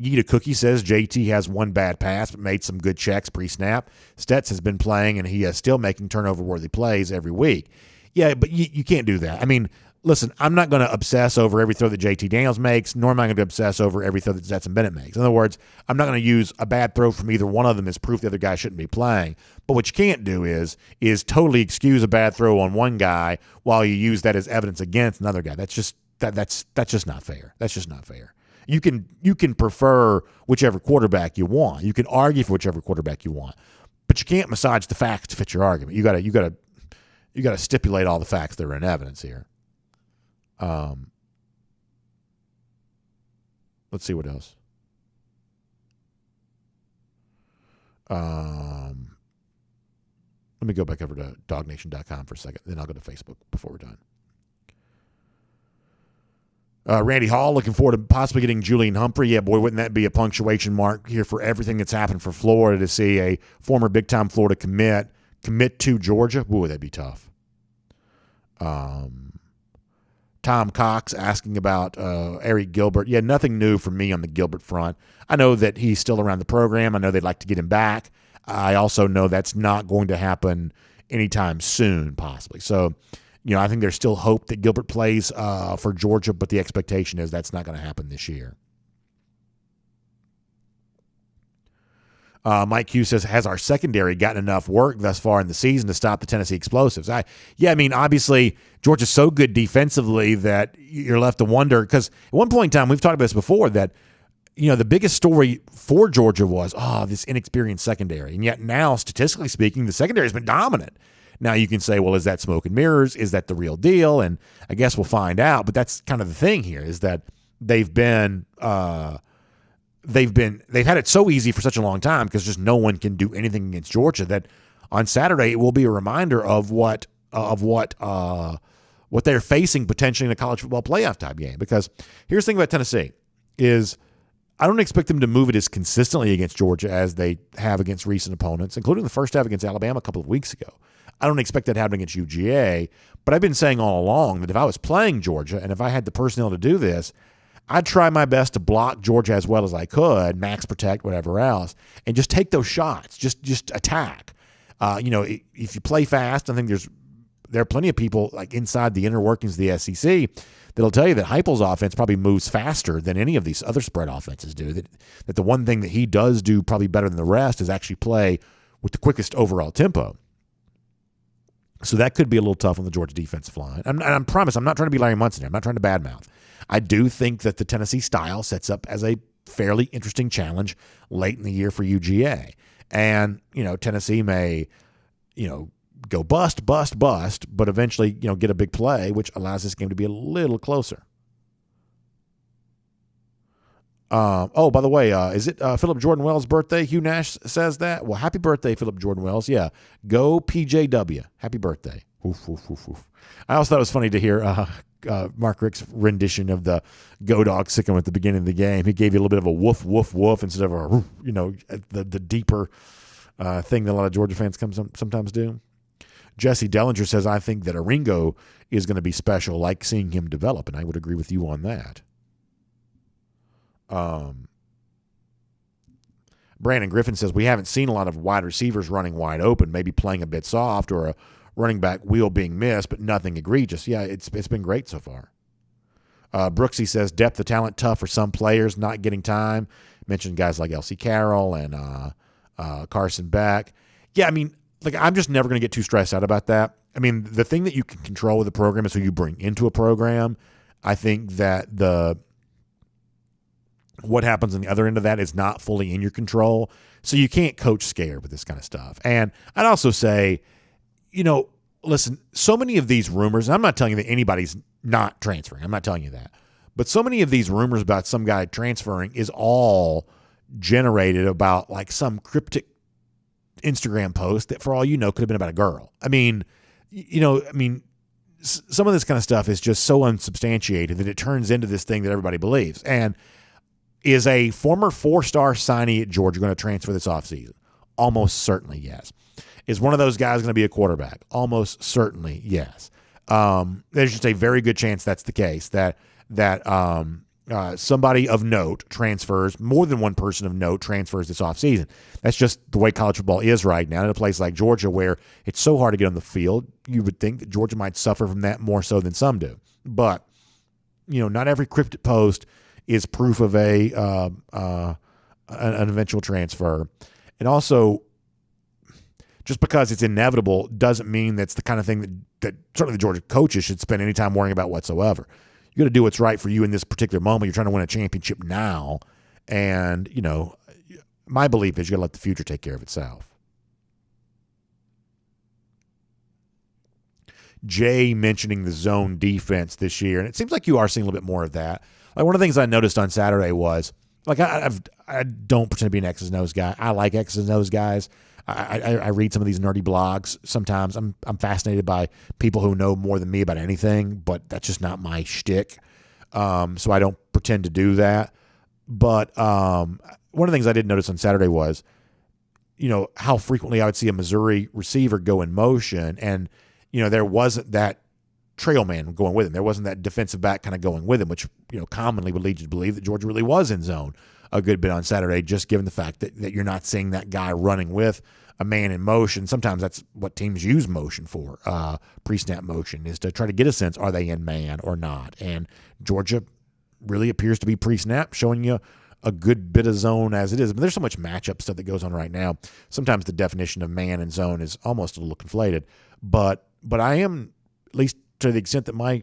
Yita Cookie says JT has one bad pass but made some good checks pre-snap. Stets has been playing, and he is still making turnover-worthy plays every week. Yeah, but you can't do that. I mean, listen, I'm not going to obsess over every throw that JT Daniels makes, nor am I going to obsess over every throw that Stetson Bennett makes. In other words, I'm not going to use a bad throw from either one of them as proof the other guy shouldn't be playing. But what you can't do is totally excuse a bad throw on one guy while you use that as evidence against another guy. That's just not fair. That's just not fair. You can prefer whichever quarterback you want. You can argue for whichever quarterback you want, but you can't massage the facts to fit your argument. You gotta stipulate all the facts that are in evidence here. Let's see what else. Let me go back over to DawgNation.com for a second, then I'll go to Facebook before we're done. Randy Hall looking forward to possibly getting Julian Humphrey. Yeah, boy, wouldn't that be a punctuation mark here for everything that's happened for Florida to see a former big-time Florida commit to Georgia? Ooh, that'd be tough. Tom Cox asking about Eric Gilbert. Yeah, nothing new from me on the Gilbert front. I know that he's still around the program. I know they'd like to get him back. I also know that's not going to happen anytime soon, possibly. So, you know, I think there's still hope that Gilbert plays for Georgia, but the expectation is that's not going to happen this year. Mike Hughes says, has our secondary gotten enough work thus far in the season to stop the Tennessee explosives? I mean, obviously, Georgia's so good defensively that you're left to wonder, because at one point in time, we've talked about this before, that, you know, the biggest story for Georgia was, this inexperienced secondary. And yet now, statistically speaking, the secondary has been dominant. Now you can say, well, is that smoke and mirrors? Is that the real deal? And I guess we'll find out. But that's kind of the thing here, is that they've had it so easy for such a long time because just no one can do anything against Georgia, that on Saturday it will be a reminder of what they're facing potentially in a college football playoff type game. Because here's the thing about Tennessee is I don't expect them to move it as consistently against Georgia as they have against recent opponents, including the first half against Alabama a couple of weeks ago. I don't expect that to happen against UGA, but I've been saying all along that if I was playing Georgia and if I had the personnel to do this, I'd try my best to block Georgia as well as I could, max protect, whatever else, and just take those shots. Just attack. If you play fast, I think there are plenty of people like inside the inner workings of the SEC that'll tell you that Heupel's offense probably moves faster than any of these other spread offenses do. That the one thing that he does do probably better than the rest is actually play with the quickest overall tempo. So that could be a little tough on the Georgia defensive line. I promise I'm not trying to be Larry Munson here. I'm not trying to badmouth. I do think that the Tennessee style sets up as a fairly interesting challenge late in the year for UGA. And, Tennessee may, go bust, but eventually, get a big play, which allows this game to be a little closer. By the way, is it Philip Jordan Wells' birthday? Hugh Nash says that. Well, happy birthday, Philip Jordan Wells. Yeah, go PJW. Happy birthday. Oof, oof, oof, oof. I also thought it was funny to hear Mark Richt's rendition of the Go Dog Sick 'em at the beginning of the game. He gave you a little bit of a woof, woof, woof instead of a, the deeper thing that a lot of Georgia fans sometimes do. Jesse Dellinger says, I think that Aringo is going to be special, like seeing him develop, and I would agree with you on that. Brandon Griffin says, we haven't seen a lot of wide receivers running wide open, maybe playing a bit soft or a running back wheel being missed, but nothing egregious. Yeah, it's been great so far. Brooksy says, depth of talent tough for some players, not getting time. Mentioned guys like L.C. Carroll and Carson Beck. Yeah, I'm just never going to get too stressed out about that. The thing that you can control with a program is who you bring into a program. I think that what happens on the other end of that is not fully in your control. So you can't coach scared with this kind of stuff. And I'd also say, listen, so many of these rumors, and I'm not telling you that anybody's not transferring. I'm not telling you that. But so many of these rumors about some guy transferring is all generated about like some cryptic Instagram post that for all you know could have been about a girl. Some of this kind of stuff is just so unsubstantiated that it turns into this thing that everybody believes. And is a former 4-star signee at Georgia going to transfer this offseason? Almost certainly yes. Is one of those guys going to be a quarterback? Almost certainly yes. There's just a very good chance that's the case, that somebody of note transfers, more than one person of note transfers this offseason. That's just the way college football is right now in a place like Georgia where it's so hard to get on the field. You would think that Georgia might suffer from that more so than some do. But, not every cryptic post is proof of an eventual transfer. And also, just because it's inevitable doesn't mean that's the kind of thing that certainly the Georgia coaches should spend any time worrying about whatsoever. You got to do what's right for you in this particular moment. You're trying to win a championship now. And, my belief is you got to let the future take care of itself. Jay mentioning the zone defense this year, and it seems like you are seeing a little bit more of that. Like one of the things I noticed on Saturday was, like, I don't pretend to be an X's and O's guy. I like X's and O's guys. I read some of these nerdy blogs sometimes. I'm fascinated by people who know more than me about anything, but that's just not my shtick. So I don't pretend to do that. But one of the things I did notice on Saturday was, how frequently I would see a Missouri receiver go in motion, and there wasn't that trail man going with him. There wasn't that defensive back kind of going with him, which commonly would lead you to believe that Georgia really was in zone a good bit on Saturday, just given the fact that you're not seeing that guy running with a man in motion. Sometimes that's what teams use motion for, pre-snap motion, is to try to get a sense, are they in man or not? And Georgia really appears to be pre-snap, showing you a good bit of zone as it is. But there's so much matchup stuff that goes on right now. Sometimes the definition of man and zone is almost a little conflated. But I am, at least to the extent that my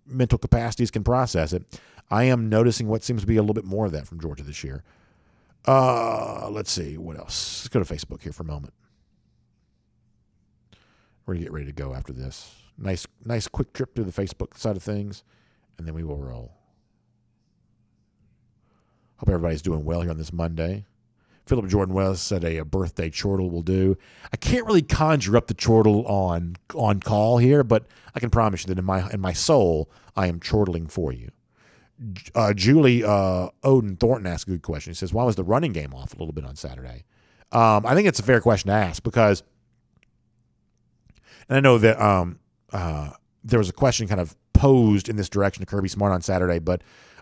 mental capacities can process it, I am noticing what seems to be a little bit more of that from Georgia this year. Let's see. What else? Let's go to Facebook here for a moment. We're going to get ready to go after this. Nice quick trip to the Facebook side of things, and then we will roll. Hope everybody's doing well here on this Monday. Philip Jordan Wells said a birthday chortle will do. I can't really conjure up the chortle on call here, but I can promise you that in my soul, I am chortling for you. Julie Odin Thornton asked a good question. He says, why was the running game off a little bit on Saturday? I think it's a fair question to ask because And I know that there was a question kind of posed in this direction to Kirby Smart on Saturday, but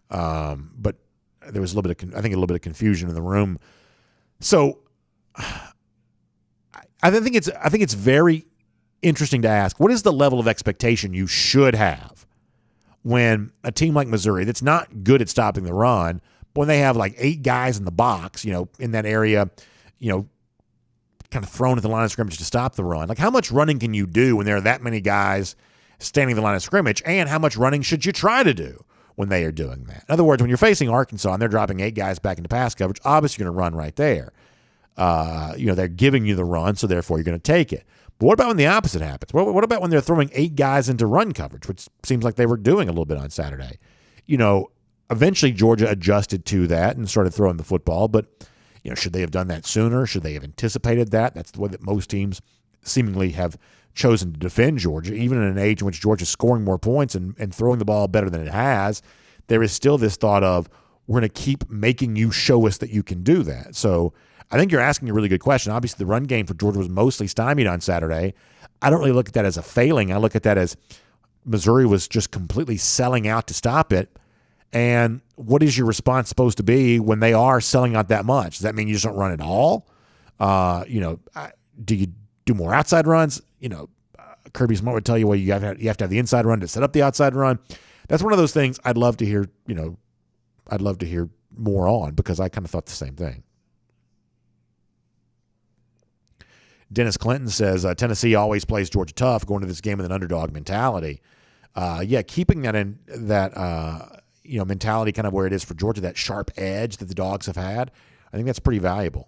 there was a little bit of confusion in the room. So I think it's very interesting to ask, what is the level of expectation you should have when a team like Missouri that's not good at stopping the run, but when they have like 8 guys in the box, in that area, kind of thrown at the line of scrimmage to stop the run. Like, how much running can you do when there are that many guys standing at the line of scrimmage, and how much running should you try to do when they are doing that? In other words, when you're facing Arkansas and they're dropping 8 guys back into pass coverage, obviously you're going to run right there. They're giving you the run, so therefore you're going to take it. But what about when the opposite happens? What about when they're throwing 8 guys into run coverage, which seems like they were doing a little bit on Saturday? Eventually Georgia adjusted to that and started throwing the football, but should they have done that sooner? Should they have anticipated that? That's the way that most teams seemingly have chosen to defend Georgia. Even in an age in which Georgia's scoring more points and throwing the ball better than it has, there is still this thought of, we're going to keep making you show us that you can do that. So I think you're asking a really good question. Obviously, the run game for Georgia was mostly stymied on Saturday. I don't really look at that as a failing. I look at that as Missouri was just completely selling out to stop it. And what is your response supposed to be when they are selling out that much? Does that mean you just don't run at all? Do you do more outside runs? Kirby Smart would tell you, well, you have to have the inside run to set up the outside run. That's one of those things I'd love to hear. I'd love to hear more on, because I kind of thought the same thing. Dennis Clinton says Tennessee always plays Georgia tough, going to this game with an underdog mentality. Keeping that in that mentality kind of where it is for Georgia, that sharp edge that the Dogs have had, I think that's pretty valuable.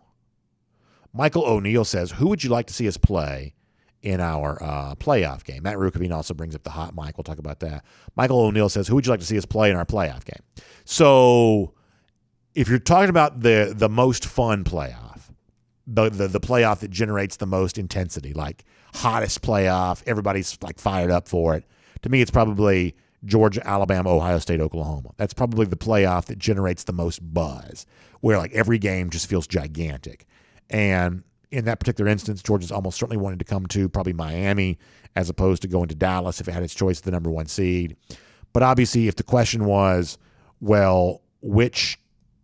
Michael O'Neill says, who would you like to see us play in our playoff game? Matt Rukavine also brings up the hot mic. We'll talk about that. Michael O'Neill says, who would you like to see us play in our playoff game? So if you're talking about the most fun playoff, the playoff that generates the most intensity, like hottest playoff, everybody's like fired up for it, to me it's probably Georgia, Alabama, Ohio State, Oklahoma. That's probably the playoff that generates the most buzz, where like every game just feels gigantic. And in that particular instance, Georgia's almost certainly wanted to come to probably Miami as opposed to going to Dallas if it had its choice of the number 1 seed. But obviously, if the question was, well, if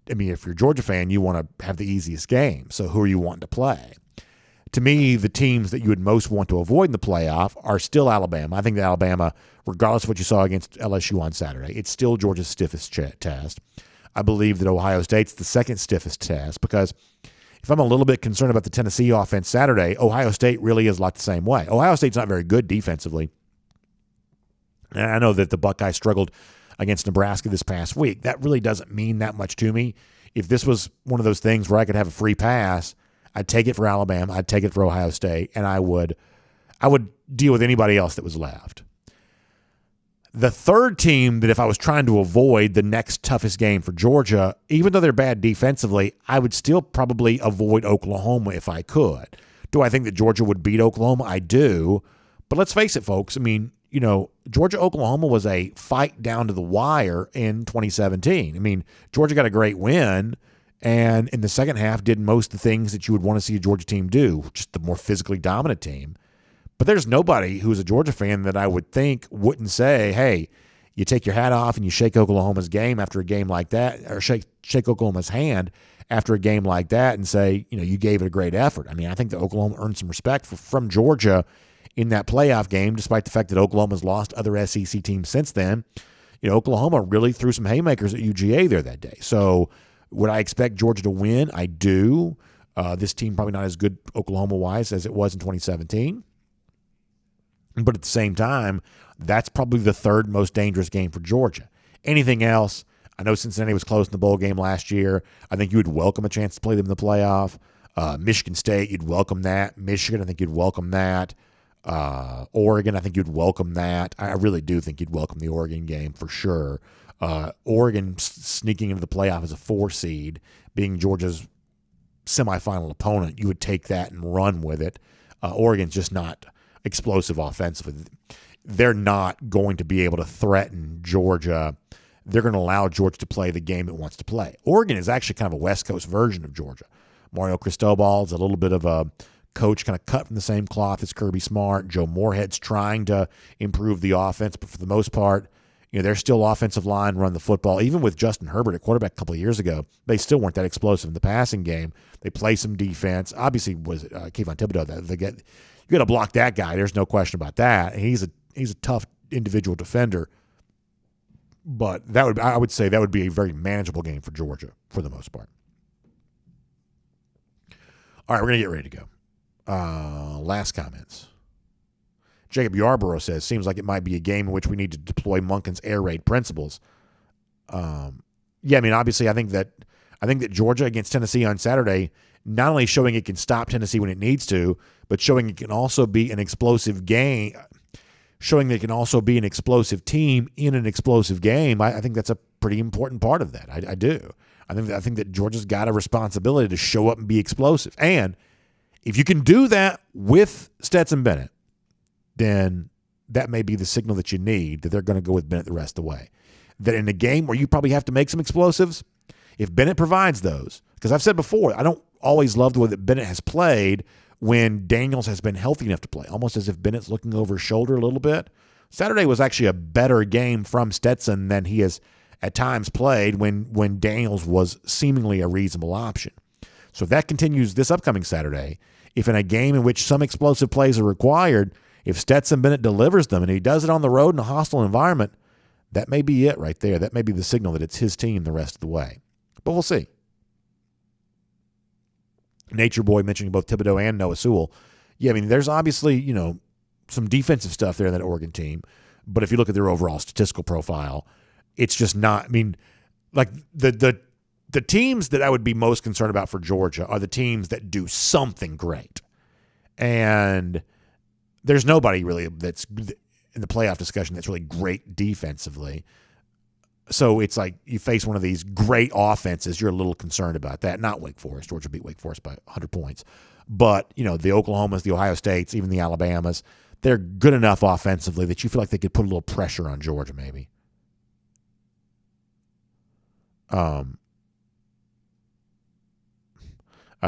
you're a Georgia fan, you want to have the easiest game. So who are you wanting to play? To me, the teams that you would most want to avoid in the playoff are still Alabama. I think that Alabama, regardless of what you saw against LSU on Saturday, it's still Georgia's stiffest test. I believe that Ohio State's the second stiffest test, because if I'm a little bit concerned about the Tennessee offense Saturday, Ohio State really is a lot the same way. Ohio State's not very good defensively. And I know that the Buckeyes struggled against Nebraska this past week. That really doesn't mean that much to me. If this was one of those things where I could have a free pass, I'd take it for Alabama, I'd take it for Ohio State, and I would deal with anybody else that was left. The third team that if I was trying to avoid the next toughest game for Georgia, even though they're bad defensively, I would still probably avoid Oklahoma if I could. Do I think that Georgia would beat Oklahoma? I do. But let's face it, folks. I mean, Georgia-Oklahoma was a fight down to the wire in 2017. I mean, Georgia got a great win, and in the second half did most of the things that you would want to see a Georgia team do, just the more physically dominant team. But there's nobody who's a Georgia fan that I would think wouldn't say, hey, you take your hat off and you shake Oklahoma's game after a game like that, or shake Oklahoma's hand after a game like that and say, you gave it a great effort. I mean, I think that Oklahoma earned some respect from Georgia in that playoff game, despite the fact that Oklahoma's lost other SEC teams since then. Oklahoma really threw some haymakers at UGA there that day. So would I expect Georgia to win? I do. This team probably not as good Oklahoma-wise as it was in 2017. But at the same time, that's probably the third most dangerous game for Georgia. Anything else, I know Cincinnati was close in the bowl game last year. I think you would welcome a chance to play them in the playoff. Michigan State, you'd welcome that. Michigan, I think you'd welcome that. Oregon, I think you'd welcome that. I really do think you'd welcome the Oregon game for sure. Oregon sneaking into the playoff as a 4 seed, being Georgia's semifinal opponent, you would take that and run with it. Oregon's just not explosive offensively. They're not going to be able to threaten Georgia. They're going to allow Georgia to play the game it wants to play. Oregon is actually kind of a West Coast version of Georgia. Mario Cristobal is a little bit of a coach kind of cut from the same cloth as Kirby Smart. Joe Moorhead's trying to improve the offense, but for the most part, they're still offensive line run the football. Even with Justin Herbert at quarterback a couple of years ago, they still weren't that explosive in the passing game. They play some defense. Obviously, was Kayvon Thibodeau. You got to block that guy. There's no question about that. He's a tough individual defender. But I would say that would be a very manageable game for Georgia for the most part. All right, we're gonna get ready to go. Last comments. Jacob Yarborough says, seems like it might be a game in which we need to deploy Monken's air raid principles. Obviously, I think that Georgia against Tennessee on Saturday, not only showing it can stop Tennessee when it needs to, but showing it can also be an explosive game, showing that it can also be an explosive team in an explosive game. I think that's a pretty important part of that. I do. I think that Georgia's got a responsibility to show up and be explosive. And if you can do that with Stetson Bennett, then that may be the signal that you need that they're going to go with Bennett the rest of the way. That in a game where you probably have to make some explosives, if Bennett provides those, because I've said before, I don't always love the way that Bennett has played when Daniels has been healthy enough to play, almost as if Bennett's looking over his shoulder a little bit. Saturday was actually a better game from Stetson than he has at times played when Daniels was seemingly a reasonable option. So if that continues this upcoming Saturday, if in a game in which some explosive plays are required, if Stetson Bennett delivers them and he does it on the road in a hostile environment, that may be it right there. That may be the signal that it's his team the rest of the way. But we'll see. Nature Boy mentioning both Thibodeau and Noah Sewell. Yeah, there's obviously, some defensive stuff there in that Oregon team. But if you look at their overall statistical profile, it's just not, the teams that I would be most concerned about for Georgia are the teams that do something great. And there's nobody really that's in the playoff discussion that's really great defensively. So it's like you face one of these great offenses, you're a little concerned about that. Not Wake Forest. Georgia beat Wake Forest by 100 points. But, the Oklahomas, the Ohio States, even the Alabamas, they're good enough offensively that you feel like they could put a little pressure on Georgia maybe.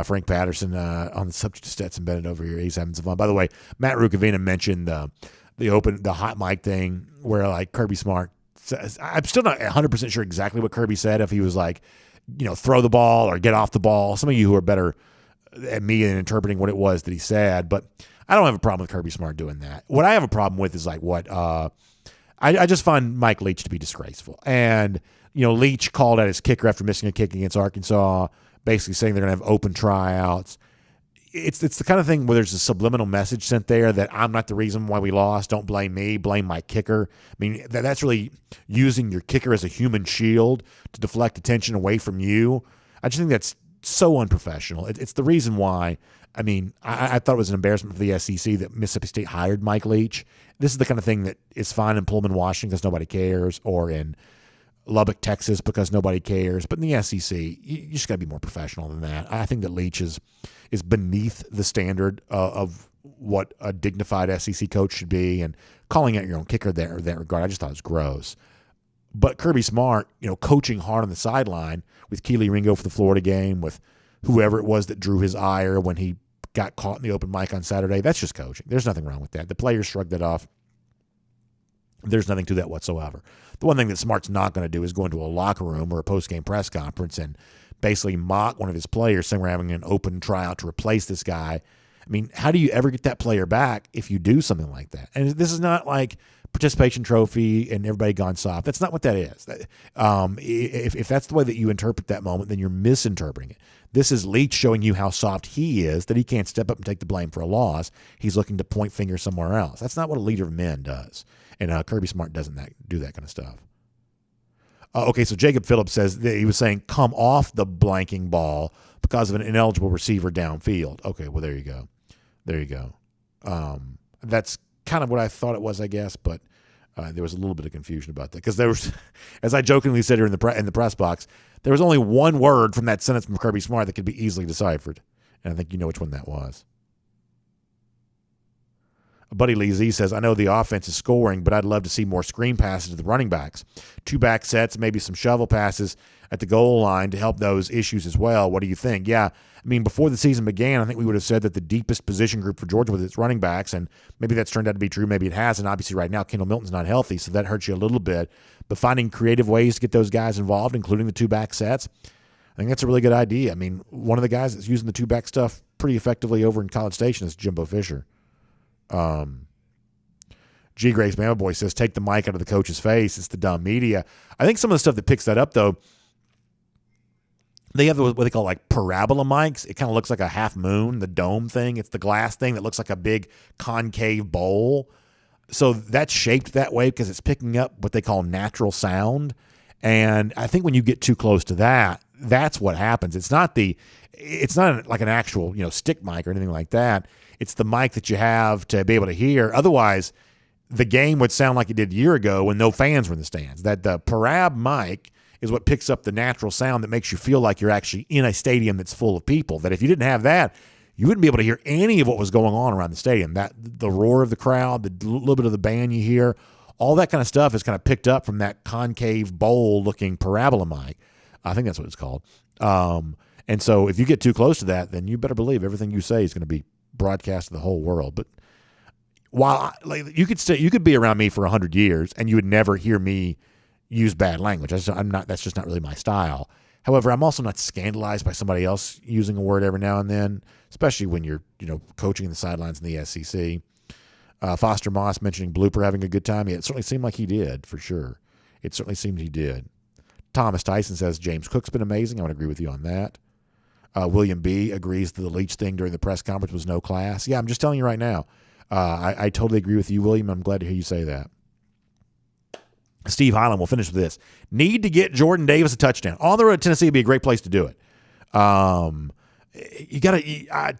Frank Patterson on the subject of Stetson Bennett over here. He's having some fun. By the way, Matt Rukavina mentioned the hot mic thing where Kirby Smart says, I'm still not 100% sure exactly what Kirby said, if he was throw the ball or get off the ball. Some of you who are better at me in interpreting what it was that he said, but I don't have a problem with Kirby Smart doing that. What I have a problem with is I just find Mike Leach to be disgraceful. And, Leach called out his kicker after missing a kick against Arkansas, basically saying they're going to have open tryouts. It's the kind of thing where there's a subliminal message sent there that I'm not the reason why we lost. Don't blame me. Blame my kicker. That's really using your kicker as a human shield to deflect attention away from you. I just think that's so unprofessional. It's the reason why. I thought it was an embarrassment for the SEC that Mississippi State hired Mike Leach. This is the kind of thing that is fine in Pullman, Washington, because nobody cares, or in Lubbock, Texas, because nobody cares. But in the SEC, you just got to be more professional than that. I think that Leach is beneath the standard of what a dignified SEC coach should be, and calling out your own kicker there in that regard, I just thought it was gross. But Kirby Smart, coaching hard on the sideline with Keely Ringo for the Florida game, with whoever it was that drew his ire when he got caught in the open mic on Saturday, that's just coaching. There's nothing wrong with that. The players shrugged that off. There's nothing to that whatsoever. The one thing that Smart's not going to do is go into a locker room or a post-game press conference and basically mock one of his players, saying we're having an open tryout to replace this guy. How do you ever get that player back if you do something like that? And this is not like participation trophy and everybody gone soft. That's not what that is. If that's the way that you interpret that moment, then you're misinterpreting it. This is Leach showing you how soft he is, that he can't step up and take the blame for a loss. He's looking to point fingers somewhere else. That's not what a leader of men does. And Kirby Smart doesn't do that kind of stuff. Okay, so Jacob Phillips says that he was saying come off the blanking ball because of an ineligible receiver downfield. Okay, well, there you go. That's kind of what I thought it was, I guess, but there was a little bit of confusion about that because there was, as I jokingly said here in the press box, there was only one word from that sentence from Kirby Smart that could be easily deciphered, and I think you know which one that was. Buddy Lee Z says, I know the offense is scoring, but I'd love to see more screen passes to the running backs. 2 back sets, maybe some shovel passes at the goal line to help those issues as well. What do you think? Yeah, I mean, before the season began, I think we would have said that the deepest position group for Georgia was its running backs, and maybe that's turned out to be true. Maybe it hasn't. Obviously, right now, Kendall Milton's not healthy, so that hurts you a little bit. But finding creative ways to get those guys involved, including the 2 back sets, I think that's a really good idea. I mean, one of the guys that's using the 2 back stuff pretty effectively over in College Station is Jimbo Fisher. G. Grace Mama Boy says, take the mic out of the coach's face. It's the dumb media. I think some of the stuff that picks that up, though, they have what they call like parabola mics. It kind of looks like a half moon, the dome thing. It's the glass thing that looks like a big concave bowl. So that's shaped that way because it's picking up what they call natural sound. And I think when you get too close to that, that's what happens. It's not like an actual, stick mic or anything like that. It's the mic that you have to be able to hear. Otherwise, the game would sound like it did a year ago when no fans were in the stands. That the parab mic is what picks up the natural sound that makes you feel like you're actually in a stadium that's full of people. That if you didn't have that, you wouldn't be able to hear any of what was going on around the stadium. That the roar of the crowd, the little bit of the band you hear, all that kind of stuff is kind of picked up from that concave bowl-looking parabola mic. I think that's what it's called. And so if you get too close to that, then you better believe everything you say is going to be broadcast to the whole world. But while you could be around me for 100 years and you would never hear me use bad language. That's just not really my style. However, I'm also not scandalized by somebody else using a word every now and then, especially when you're coaching in the sidelines in the SEC. Foster Moss mentioning Blooper having a good time. Yeah, it certainly seemed like he did, for sure. It certainly seemed he did. Thomas Tyson says James Cook's been amazing. I would agree with you on that. William B. agrees that the Leach thing during the press conference was no class. Yeah, I'm just telling you right now. I totally agree with you, William. I'm glad to hear you say that. Steve Highland will finish with this. Need to get Jordan Davis a touchdown. On the road to Tennessee would be a great place to do it. I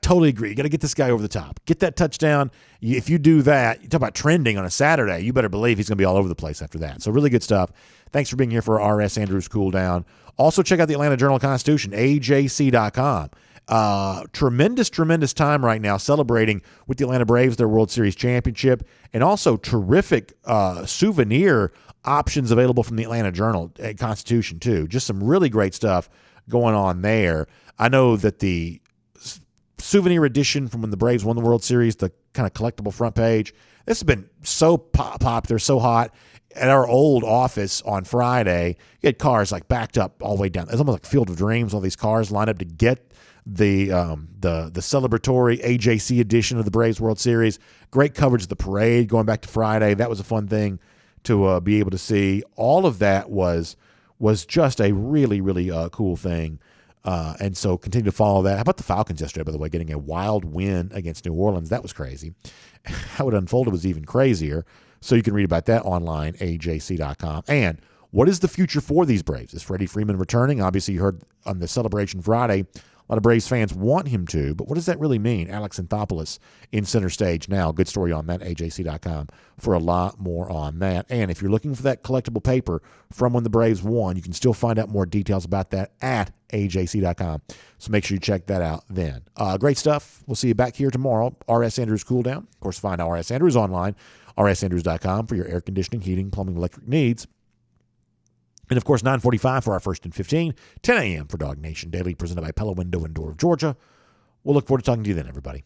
totally agree. You got to get this guy over the top. Get that touchdown. If you do that, you talk about trending on a Saturday, you better believe he's going to be all over the place after that. So really good stuff. Thanks for being here for R.S. Andrews Cool Down. Also check out the Atlanta Journal-Constitution, ajc.com. Tremendous time right now celebrating with the Atlanta Braves their World Series championship, and also terrific souvenir options available from the Atlanta Journal-Constitution too. Just some really great stuff going on there. I know that the souvenir edition from when the Braves won the World Series, the kind of collectible front page, this has been so popular, so hot. At our old office on Friday, you had cars like backed up all the way down. It's almost like Field of Dreams. All these cars lined up to get the celebratory AJC edition of the Braves World Series. Great coverage of the parade going back to Friday. That was a fun thing to be able to see. All of that was just a really, really cool thing. And so continue to follow that. How about the Falcons yesterday, by the way, getting a wild win against New Orleans? That was crazy. How it unfolded was even crazier. So you can read about that online, ajc.com. And what is the future for these Braves? Is Freddie Freeman returning? Obviously, you heard on the Celebration Friday, a lot of Braves fans want him to, but what does that really mean? Alex Anthopoulos in center stage now. Good story on that, ajc.com, for a lot more on that. And if you're looking for that collectible paper from when the Braves won, you can still find out more details about that at ajc.com. So make sure you check that out then. Great stuff. We'll see you back here tomorrow. R.S. Andrews Cool Down. Of course, find R.S. Andrews online, rsandrews.com, for your air conditioning, heating, plumbing, electric needs. And, of course, 9:45 for our First and 15, 10 a.m. for DawgNation Daily, presented by Pella Window and Door of Georgia. We'll look forward to talking to you then, everybody.